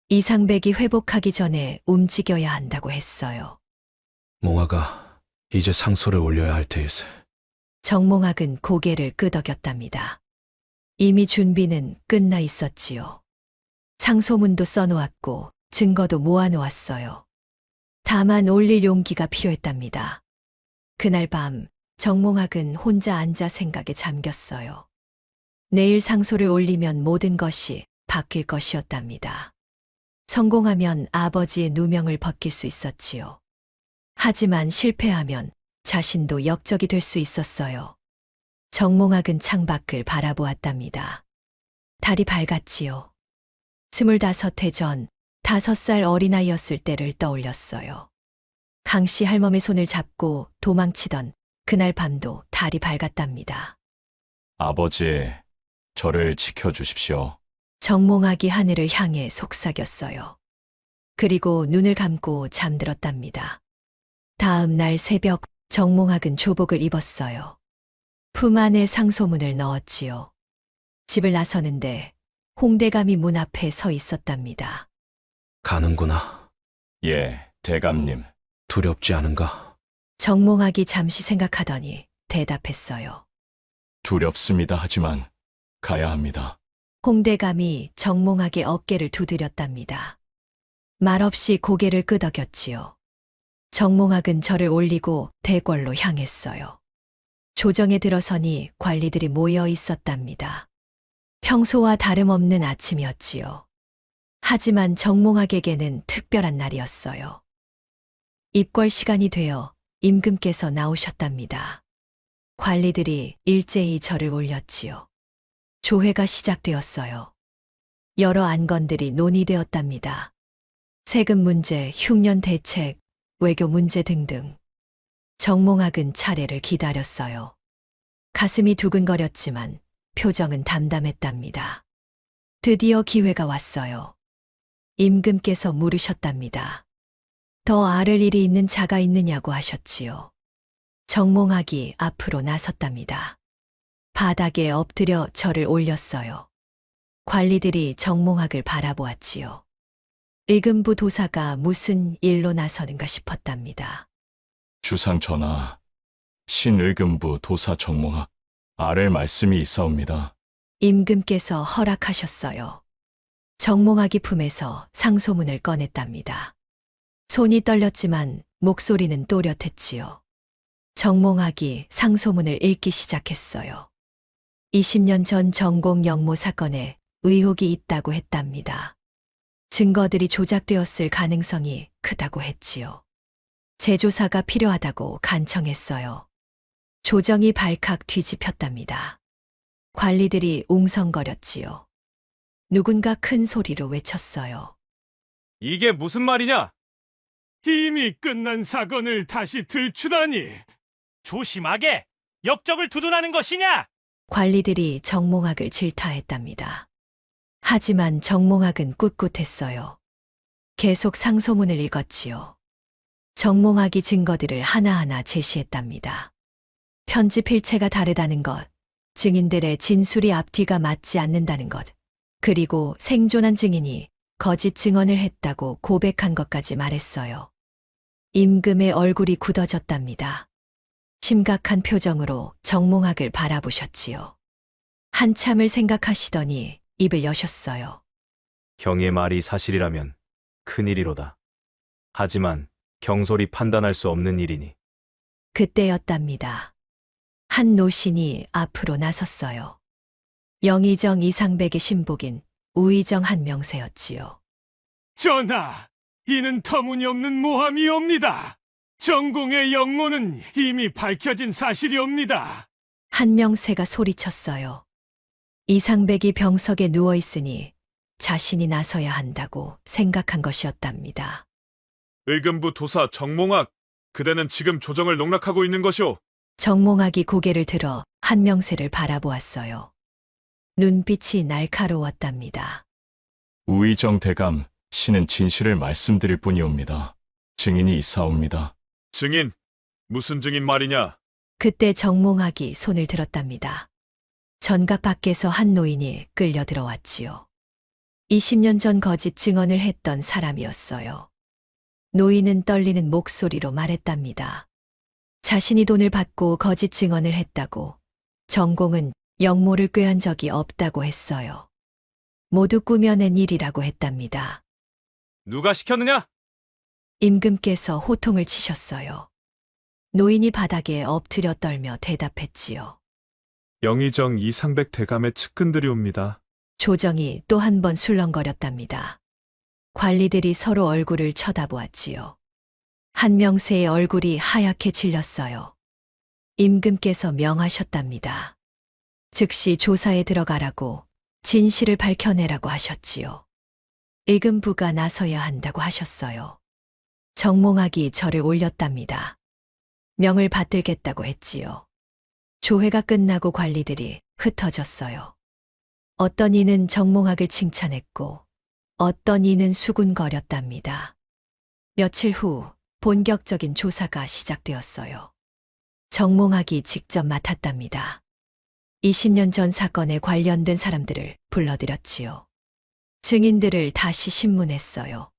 이상백이 회복하기 전에 움직여야 한다고 했어요. 몽아가 이제 상소를 올려야 할 테일세. 정몽학은 고개를 끄덕였답니다. 이미 준비는 끝나 있었지요. 상소문도 써놓았고 증거도 모아놓았어요. 다만 올릴 용기가 필요했답니다. 그날 밤 정몽학은 혼자 앉아 생각에 잠겼어요. 내일 상소를 올리면 모든 것이 바뀔 것이었답니다. 성공하면 아버지의 누명을 벗길 수 있었지요. 하지만 실패하면 자신도 역적이 될 수 있었어요. 정몽학은 창밖을 바라보았답니다. 달이 밝았지요. 25해 전 5살 어린아이였을 때를 떠올렸어요. 강씨 할멈의 손을 잡고 도망치던 그날 밤도 달이 밝았답니다. 아버지, 저를 지켜주십시오. 정몽학이 하늘을 향해 속삭였어요. 그리고 눈을 감고 잠들었답니다. 다음 날 새벽 정몽학은 조복을 입었어요. 품 안에 상소문을 넣었지요. 집을 나서는데 홍대감이 문 앞에 서 있었답니다. 가는구나. 예, 대감님. 두렵지 않은가? 정몽학이 잠시 생각하더니 대답했어요. 두렵습니다. 하지만 가야 합니다. 홍대감이 정몽학의 어깨를 두드렸답니다. 말없이 고개를 끄덕였지요. 정몽학은 절을 올리고 대궐로 향했어요. 조정에 들어서니 관리들이 모여 있었답니다. 평소와 다름없는 아침이었지요. 하지만 정몽학에게는 특별한 날이었어요. 입궐 시간이 되어 임금께서 나오셨답니다. 관리들이 일제히 절을 올렸지요. 조회가 시작되었어요. 여러 안건들이 논의되었답니다. 세금 문제, 흉년 대책, 외교 문제 등등. 정몽학은 차례를 기다렸어요. 가슴이 두근거렸지만 표정은 담담했답니다. 드디어 기회가 왔어요. 임금께서 물으셨답니다. 더 앓을 일이 있는 자가 있느냐고 하셨지요. 정몽학이 앞으로 나섰답니다. 바닥에 엎드려 절을 올렸어요. 관리들이 정몽학을 바라보았지요. 의금부 도사가 무슨 일로 나서는가 싶었답니다. 주상 전하, 신의금부 도사 정몽학, 아랠 말씀이 있사옵니다. 임금께서 허락하셨어요. 정몽학이 품에서 상소문을 꺼냈답니다. 손이 떨렸지만 목소리는 또렷했지요. 정몽학이 상소문을 읽기 시작했어요. 20년 전 전공 영모 사건에 의혹이 있다고 했답니다. 증거들이 조작되었을 가능성이 크다고 했지요. 재조사가 필요하다고 간청했어요. 조정이 발칵 뒤집혔답니다. 관리들이 웅성거렸지요. 누군가 큰 소리로 외쳤어요. 이게 무슨 말이냐? 이미 끝난 사건을 다시 들추다니. 조심하게! 역적을 두둔하는 것이냐? 관리들이 정몽학을 질타했답니다. 하지만 정몽학은 꿋꿋했어요. 계속 상소문을 읽었지요. 정몽학이 증거들을 하나하나 제시했답니다. 편집 일체가 다르다는 것, 증인들의 진술이 앞뒤가 맞지 않는다는 것, 그리고 생존한 증인이 거짓 증언을 했다고 고백한 것까지 말했어요. 임금의 얼굴이 굳어졌답니다. 심각한 표정으로 정몽학을 바라보셨지요. 한참을 생각하시더니 입을 여셨어요. 경의 말이 사실이라면 큰일이로다. 하지만 경솔히 판단할 수 없는 일이니 그때였답니다. 한 노신이 앞으로 나섰어요. 영의정 이상백의 신복인 우의정 한 명세였지요. 전하, 이는 터무니없는 모함이옵니다. 전공의 영모는 이미 밝혀진 사실이옵니다. 한 명세가 소리쳤어요. 이상백이 병석에 누워있으니 자신이 나서야 한다고 생각한 것이었답니다. 의금부 도사 정몽학, 그대는 지금 조정을 농락하고 있는 것이오. 정몽학이 고개를 들어 한 명세를 바라보았어요. 눈빛이 날카로웠답니다. 우의정 대감, 신은 진실을 말씀드릴 뿐이옵니다. 증인이 있사옵니다. 증인, 무슨 증인 말이냐? 그때 정몽학이 손을 들었답니다. 전각 밖에서 한 노인이 끌려 들어왔지요. 20년 전 거짓 증언을 했던 사람이었어요. 노인은 떨리는 목소리로 말했답니다. 자신이 돈을 받고 거짓 증언을 했다고, 전공은 영모를 꾀한 적이 없다고 했어요. 모두 꾸며낸 일이라고 했답니다. 누가 시켰느냐? 임금께서 호통을 치셨어요. 노인이 바닥에 엎드려 떨며 대답했지요. 영의정 이상백 대감의 측근들이옵니다. 조정이 또 한 번 술렁거렸답니다. 관리들이 서로 얼굴을 쳐다보았지요. 한 명세의 얼굴이 하얗게 질렸어요. 임금께서 명하셨답니다. 즉시 조사에 들어가라고, 진실을 밝혀내라고 하셨지요. 의금부가 나서야 한다고 하셨어요. 정몽학이 절을 올렸답니다. 명을 받들겠다고 했지요. 조회가 끝나고 관리들이 흩어졌어요. 어떤 이는 정몽학을 칭찬했고, 어떤 이는 수군거렸답니다. 며칠 후 본격적인 조사가 시작되었어요. 정몽학이 직접 맡았답니다. 20년 전 사건에 관련된 사람들을 불러들였지요. 증인들을 다시 신문했어요.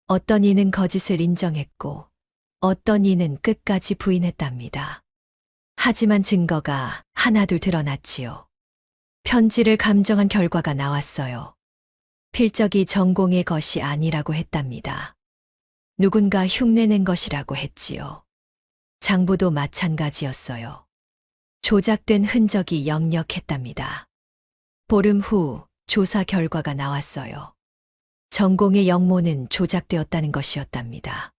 어떤 이는 거짓을 인정했고, 어떤 이는 끝까지 부인했답니다. 하지만 증거가 하나둘 드러났지요. 편지를 감정한 결과가 나왔어요. 필적이 전공의 것이 아니라고 했답니다. 누군가 흉내낸 것이라고 했지요. 장부도 마찬가지였어요. 조작된 흔적이 역력했답니다. 보름 후 조사 결과가 나왔어요. 전공의 영모는 조작되었다는 것이었답니다.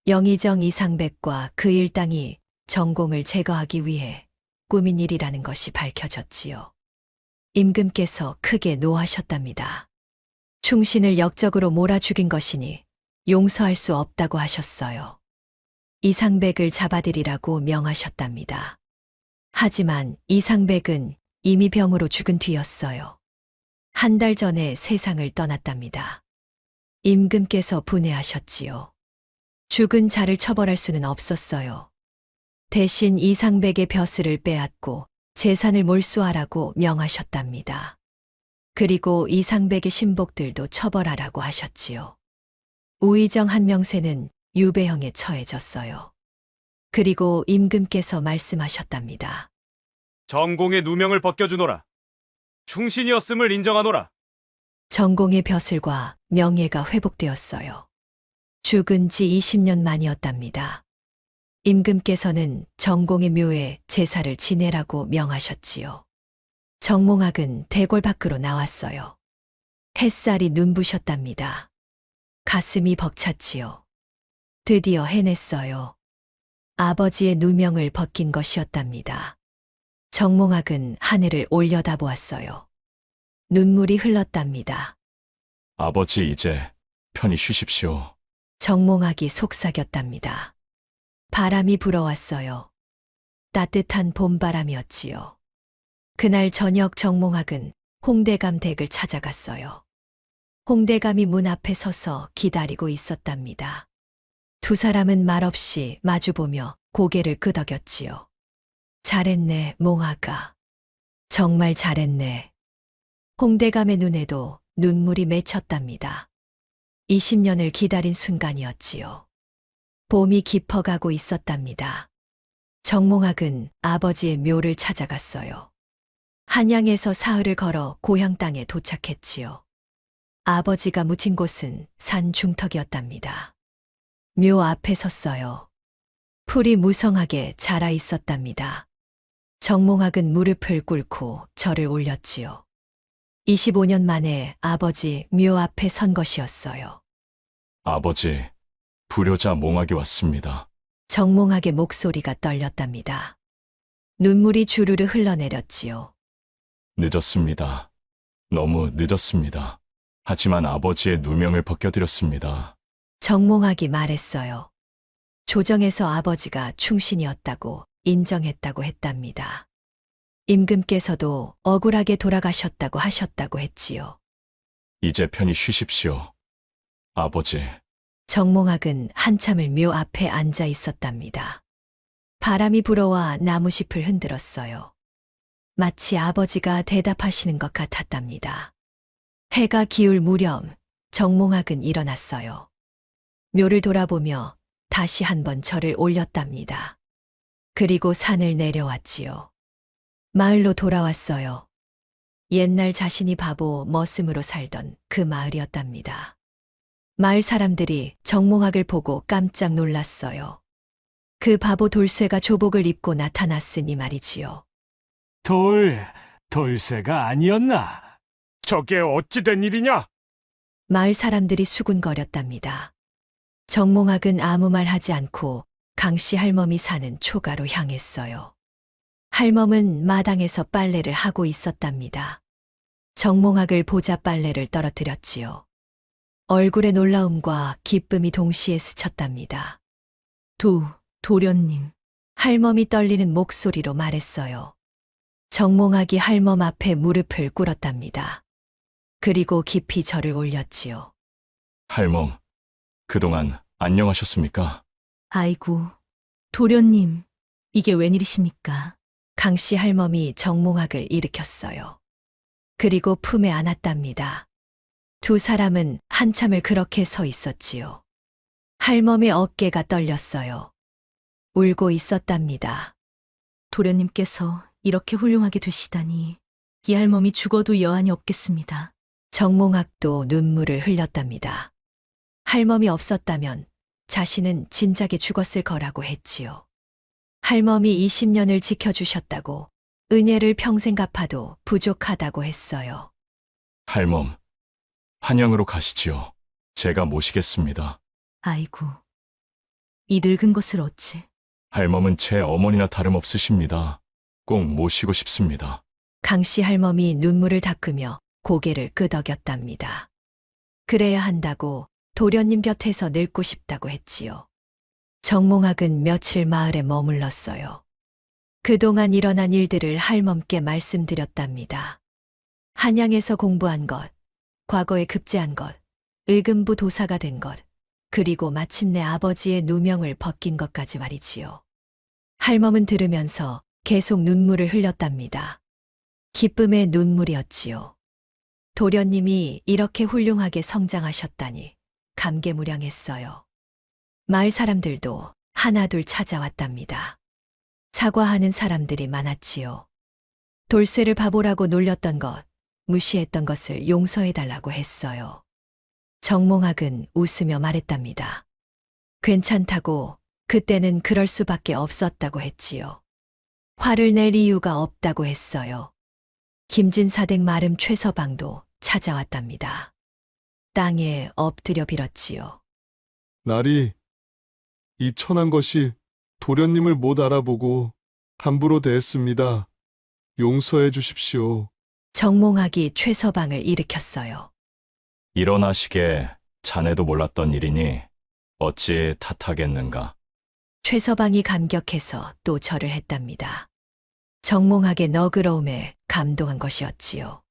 영의정 이상백과 그 일당이 전공을 제거하기 위해 꾸민 일이라는 것이 밝혀졌지요. 임금께서 크게 노하셨답니다. 충신을 역적으로 몰아 죽인 것이니 용서할 수 없다고 하셨어요. 이상백을 잡아들이라고 명하셨답니다. 하지만 이상백은 이미 병으로 죽은 뒤였어요. 한 달 전에 세상을 떠났답니다. 임금께서 분해하셨지요. 죽은 자를 처벌할 수는 없었어요. 대신 이상백의 벼슬을 빼앗고 재산을 몰수하라고 명하셨답니다. 그리고 이상백의 신복들도 처벌하라고 하셨지요. 우의정 한 명세는 유배형에 처해졌어요. 그리고 임금께서 말씀하셨답니다. 전공의 누명을 벗겨주노라. 충신이었음을 인정하노라. 전공의 벼슬과 명예가 회복되었어요. 죽은 지 20년 만이었답니다. 임금께서는 전공의 묘에 제사를 지내라고 명하셨지요. 정몽학은 대궐 밖으로 나왔어요. 햇살이 눈부셨답니다. 가슴이 벅찼지요. 드디어 해냈어요. 아버지의 누명을 벗긴 것이었답니다. 정몽학은 하늘을 올려다보았어요. 눈물이 흘렀답니다. 아버지 이제 편히 쉬십시오. 정몽학이 속삭였답니다. 바람이 불어왔어요. 따뜻한 봄바람이었지요. 그날 저녁 정몽학은 홍대감 댁을 찾아갔어요. 홍대감이 문 앞에 서서 기다리고 있었답니다. 두 사람은 말없이 마주보며 고개를 끄덕였지요. 잘했네, 몽아가. 정말 잘했네. 홍대감의 눈에도 눈물이 맺혔답니다. 20년을 기다린 순간이었지요. 봄이 깊어가고 있었답니다. 정몽학은 아버지의 묘를 찾아갔어요. 한양에서 사흘을 걸어 고향 땅에 도착했지요. 아버지가 묻힌 곳은 산 중턱이었답니다. 묘 앞에 섰어요. 풀이 무성하게 자라 있었답니다. 정몽학은 무릎을 꿇고 절을 올렸지요. 25년 만에 아버지 묘 앞에 선 것이었어요. 아버지, 불효자 몽학이 왔습니다. 정몽학의 목소리가 떨렸답니다. 눈물이 주르르 흘러내렸지요. 늦었습니다. 너무 늦었습니다. 하지만 아버지의 누명을 벗겨드렸습니다. 정몽학이 말했어요. 조정에서 아버지가 충신이었다고 인정했다고 했답니다. 임금께서도 억울하게 돌아가셨다고 하셨다고 했지요. 이제 편히 쉬십시오. 아버지, 정몽학은 한참을 묘 앞에 앉아 있었답니다. 바람이 불어와 나무잎을 흔들었어요. 마치 아버지가 대답하시는 것 같았답니다. 해가 기울 무렵 정몽학은 일어났어요. 묘를 돌아보며 다시 한번 절을 올렸답니다. 그리고 산을 내려왔지요. 마을로 돌아왔어요. 옛날 자신이 바보 머슴으로 살던 그 마을이었답니다. 마을 사람들이 정몽학을 보고 깜짝 놀랐어요. 그 바보 돌쇠가 조복을 입고 나타났으니 말이지요. 돌쇠가 아니었나? 저게 어찌 된 일이냐? 마을 사람들이 수군거렸답니다. 정몽학은 아무 말 하지 않고 강씨 할멈이 사는 초가로 향했어요. 할멈은 마당에서 빨래를 하고 있었답니다. 정몽학을 보자 빨래를 떨어뜨렸지요. 얼굴에 놀라움과 기쁨이 동시에 스쳤답니다. 도련님. 할멈이 떨리는 목소리로 말했어요. 정몽학이 할멈 앞에 무릎을 꿇었답니다. 그리고 깊이 절을 올렸지요. 할멈, 그동안 안녕하셨습니까? 아이고, 도련님. 이게 웬일이십니까? 강씨 할멈이 정몽학을 일으켰어요. 그리고 품에 안았답니다. 두 사람은 한참을 그렇게 서 있었지요. 할멈의 어깨가 떨렸어요. 울고 있었답니다. 도련님께서 이렇게 훌륭하게 되시다니 이 할멈이 죽어도 여한이 없겠습니다. 정몽학도 눈물을 흘렸답니다. 할멈이 없었다면 자신은 진작에 죽었을 거라고 했지요. 할멈이 20년을 지켜주셨다고 은혜를 평생 갚아도 부족하다고 했어요. 할멈, 한양으로 가시지요. 제가 모시겠습니다. 아이고, 이 늙은 것을 어찌. 할멈은 제 어머니나 다름없으십니다. 꼭 모시고 싶습니다. 강씨 할멈이 눈물을 닦으며 고개를 끄덕였답니다. 그래야 한다고 도련님 곁에서 늙고 싶다고 했지요. 정몽학은 며칠 마을에 머물렀어요. 그동안 일어난 일들을 할멈께 말씀드렸답니다. 한양에서 공부한 것, 과거에 급제한 것, 의금부 도사가 된 것, 그리고 마침내 아버지의 누명을 벗긴 것까지 말이지요. 할멈은 들으면서 계속 눈물을 흘렸답니다. 기쁨의 눈물이었지요. 도련님이 이렇게 훌륭하게 성장하셨다니 감개무량했어요. 마을 사람들도 하나둘 찾아왔답니다. 사과하는 사람들이 많았지요. 돌쇠를 바보라고 놀렸던 것, 무시했던 것을 용서해달라고 했어요. 정몽학은 웃으며 말했답니다. 괜찮다고, 그때는 그럴 수밖에 없었다고 했지요. 화를 낼 이유가 없다고 했어요. 김진사댁 마름 최서방도 찾아왔답니다. 땅에 엎드려 빌었지요. 날이 이 천한 것이 도련님을 못 알아보고 함부로 대했습니다. 용서해 주십시오. 정몽학이 최서방을 일으켰어요. 일어나시게 자네도 몰랐던 일이니 어찌 탓하겠는가. 최서방이 감격해서 또 절을 했답니다. 정몽학의 너그러움에 감동한 것이었지요.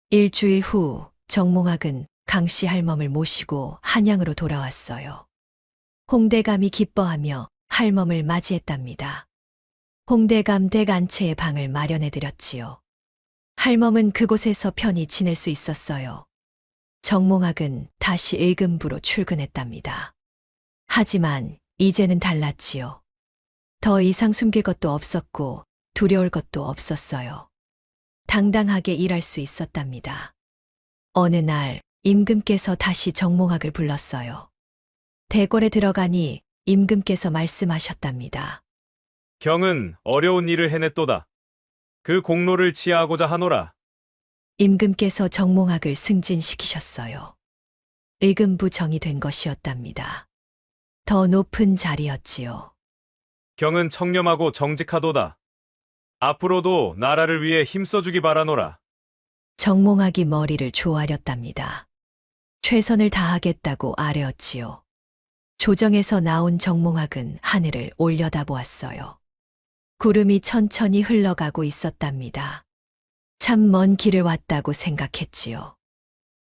일주일 후 정몽학은 강씨 할멈을 모시고 한양으로 돌아왔어요. 홍대감이 기뻐하며 할멈을 맞이했답니다. 홍대감 댁 안채의 방을 마련해드렸지요. 할멈은 그곳에서 편히 지낼 수 있었어요. 정몽학은 다시 의금부로 출근했답니다. 하지만 이제는 달랐지요. 더 이상 숨길 것도 없었고 두려울 것도 없었어요. 당당하게 일할 수 있었답니다. 어느 날 임금께서 다시 정몽학을 불렀어요. 대궐에 들어가니 임금께서 말씀하셨답니다. 경은 어려운 일을 해냈도다. 그 공로를 치하하고자 하노라. 임금께서 정몽학을 승진시키셨어요. 의금부 정이 된 것이었답니다. 더 높은 자리였지요. 경은 청렴하고 정직하도다. 앞으로도 나라를 위해 힘써주기 바라노라. 정몽학이 머리를 조아렸답니다. 최선을 다하겠다고 아뢰었지요. 조정에서 나온 정몽학은 하늘을 올려다보았어요. 구름이 천천히 흘러가고 있었답니다. 참 먼 길을 왔다고 생각했지요.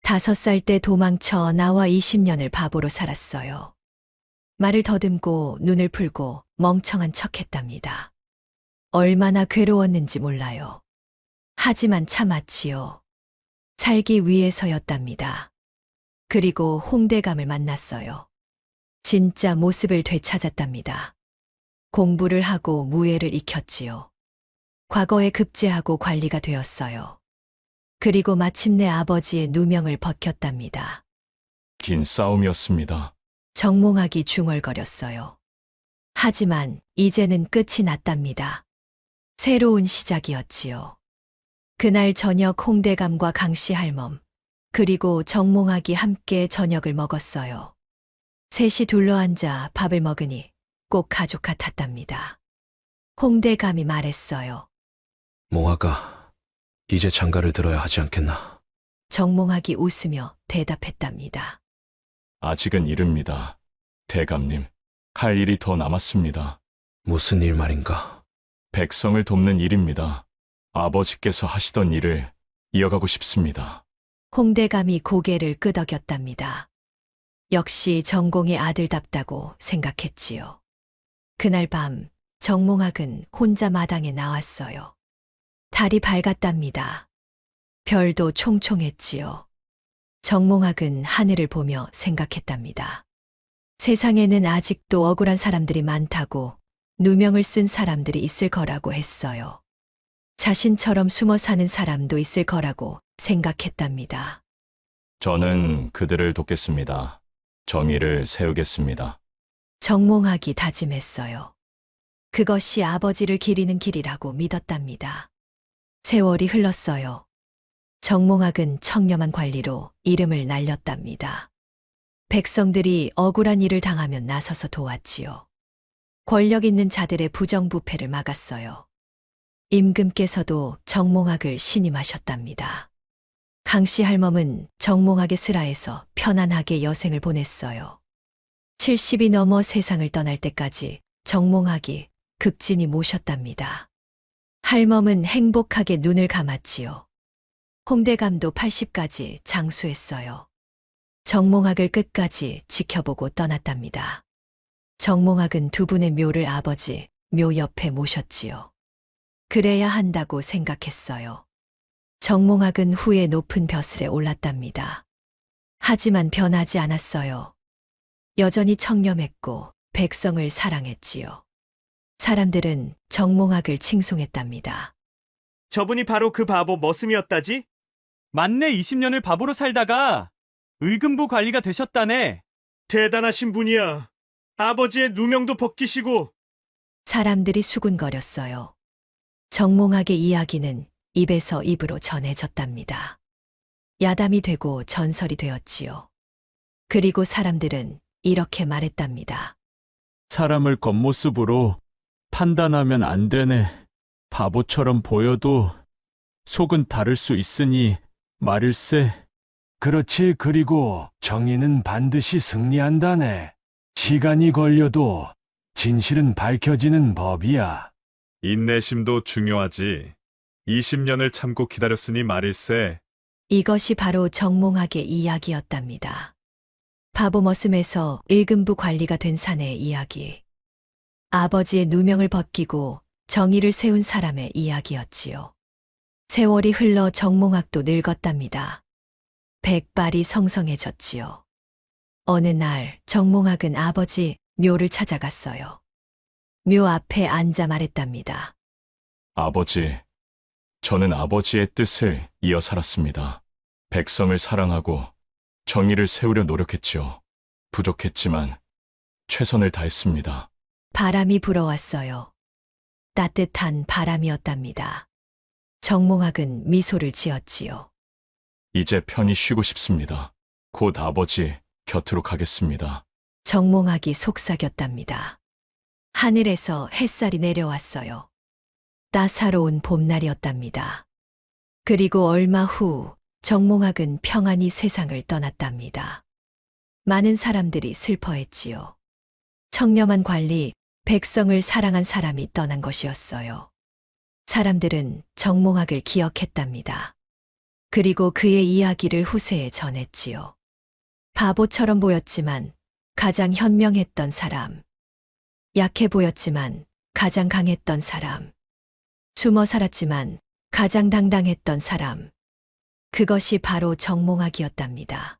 5살 때 도망쳐 나와 20년을 바보로 살았어요. 말을 더듬고 눈을 풀고 멍청한 척했답니다. 얼마나 괴로웠는지 몰라요. 하지만 참았지요. 살기 위해서였답니다. 그리고 홍대감을 만났어요. 진짜 모습을 되찾았답니다. 공부를 하고 무예를 익혔지요. 과거에 급제하고 관리가 되었어요. 그리고 마침내 아버지의 누명을 벗겼답니다. 긴 싸움이었습니다. 정몽학이 중얼거렸어요. 하지만 이제는 끝이 났답니다. 새로운 시작이었지요. 그날 저녁 홍대감과 강씨 할멈, 그리고 정몽학이 함께 저녁을 먹었어요. 셋이 둘러앉아 밥을 먹으니 꼭 가족 같았답니다. 홍대감이 말했어요. 몽학아, 이제 장가를 들어야 하지 않겠나? 정몽학이 웃으며 대답했답니다. 아직은 이릅니다. 대감님, 할 일이 더 남았습니다. 무슨 일 말인가? 백성을 돕는 일입니다. 아버지께서 하시던 일을 이어가고 싶습니다. 홍대감이 고개를 끄덕였답니다. 역시 정공의 아들답다고 생각했지요. 그날 밤 정몽학은 혼자 마당에 나왔어요. 달이 밝았답니다. 별도 총총했지요. 정몽학은 하늘을 보며 생각했답니다. 세상에는 아직도 억울한 사람들이 많다고, 누명을 쓴 사람들이 있을 거라고 했어요. 자신처럼 숨어 사는 사람도 있을 거라고 생각했답니다. 저는 그들을 돕겠습니다. 정의를 세우겠습니다. 정몽학이 다짐했어요. 그것이 아버지를 기리는 길이라고 믿었답니다. 세월이 흘렀어요. 정몽학은 청렴한 관리로 이름을 날렸답니다. 백성들이 억울한 일을 당하면 나서서 도왔지요. 권력 있는 자들의 부정부패를 막았어요. 임금께서도 정몽학을 신임하셨답니다. 강씨 할멈은 정몽학의 슬하에서 편안하게 여생을 보냈어요. 70이 넘어 세상을 떠날 때까지 정몽학이 극진히 모셨답니다. 할멈은 행복하게 눈을 감았지요. 홍대감도 80까지 장수했어요. 정몽학을 끝까지 지켜보고 떠났답니다. 정몽학은 두 분의 묘를 아버지 묘 옆에 모셨지요. 그래야 한다고 생각했어요. 정몽학은 후에 높은 벼슬에 올랐답니다. 하지만 변하지 않았어요. 여전히 청렴했고 백성을 사랑했지요. 사람들은 정몽학을 칭송했답니다. 저분이 바로 그 바보 머슴이었다지? 만내 20년을 바보로 살다가 의금부 관리가 되셨다네. 대단하신 분이야. 아버지의 누명도 벗기시고. 사람들이 수군거렸어요. 정몽학의 이야기는 입에서 입으로 전해졌답니다. 야담이 되고 전설이 되었지요. 그리고 사람들은 이렇게 말했답니다. 사람을 겉모습으로 판단하면 안 되네. 바보처럼 보여도 속은 다를 수 있으니 말일세. 그렇지. 그리고 정의는 반드시 승리한다네. 시간이 걸려도 진실은 밝혀지는 법이야. 인내심도 중요하지. 20년을 참고 기다렸으니 말일세. 이것이 바로 정몽학의 이야기였답니다. 바보 머슴에서 일금부 관리가 된 사내의 이야기. 아버지의 누명을 벗기고 정의를 세운 사람의 이야기였지요. 세월이 흘러 정몽학도 늙었답니다. 백발이 성성해졌지요. 어느 날 정몽학은 아버지 묘를 찾아갔어요. 묘 앞에 앉아 말했답니다. 아버지, 저는 아버지의 뜻을 이어 살았습니다. 백성을 사랑하고 정의를 세우려 노력했지요. 부족했지만 최선을 다했습니다. 바람이 불어왔어요. 따뜻한 바람이었답니다. 정몽학은 미소를 지었지요. 이제 편히 쉬고 싶습니다. 곧 아버지 곁으로 가겠습니다. 정몽학이 속삭였답니다. 하늘에서 햇살이 내려왔어요. 따사로운 봄날이었답니다. 그리고 얼마 후 정몽학은 평안히 세상을 떠났답니다. 많은 사람들이 슬퍼했지요. 청렴한 관리, 백성을 사랑한 사람이 떠난 것이었어요. 사람들은 정몽학을 기억했답니다. 그리고 그의 이야기를 후세에 전했지요. 바보처럼 보였지만 가장 현명했던 사람. 약해 보였지만 가장 강했던 사람. 숨어 살았지만 가장 당당했던 사람. 그것이 바로 정몽학이었답니다.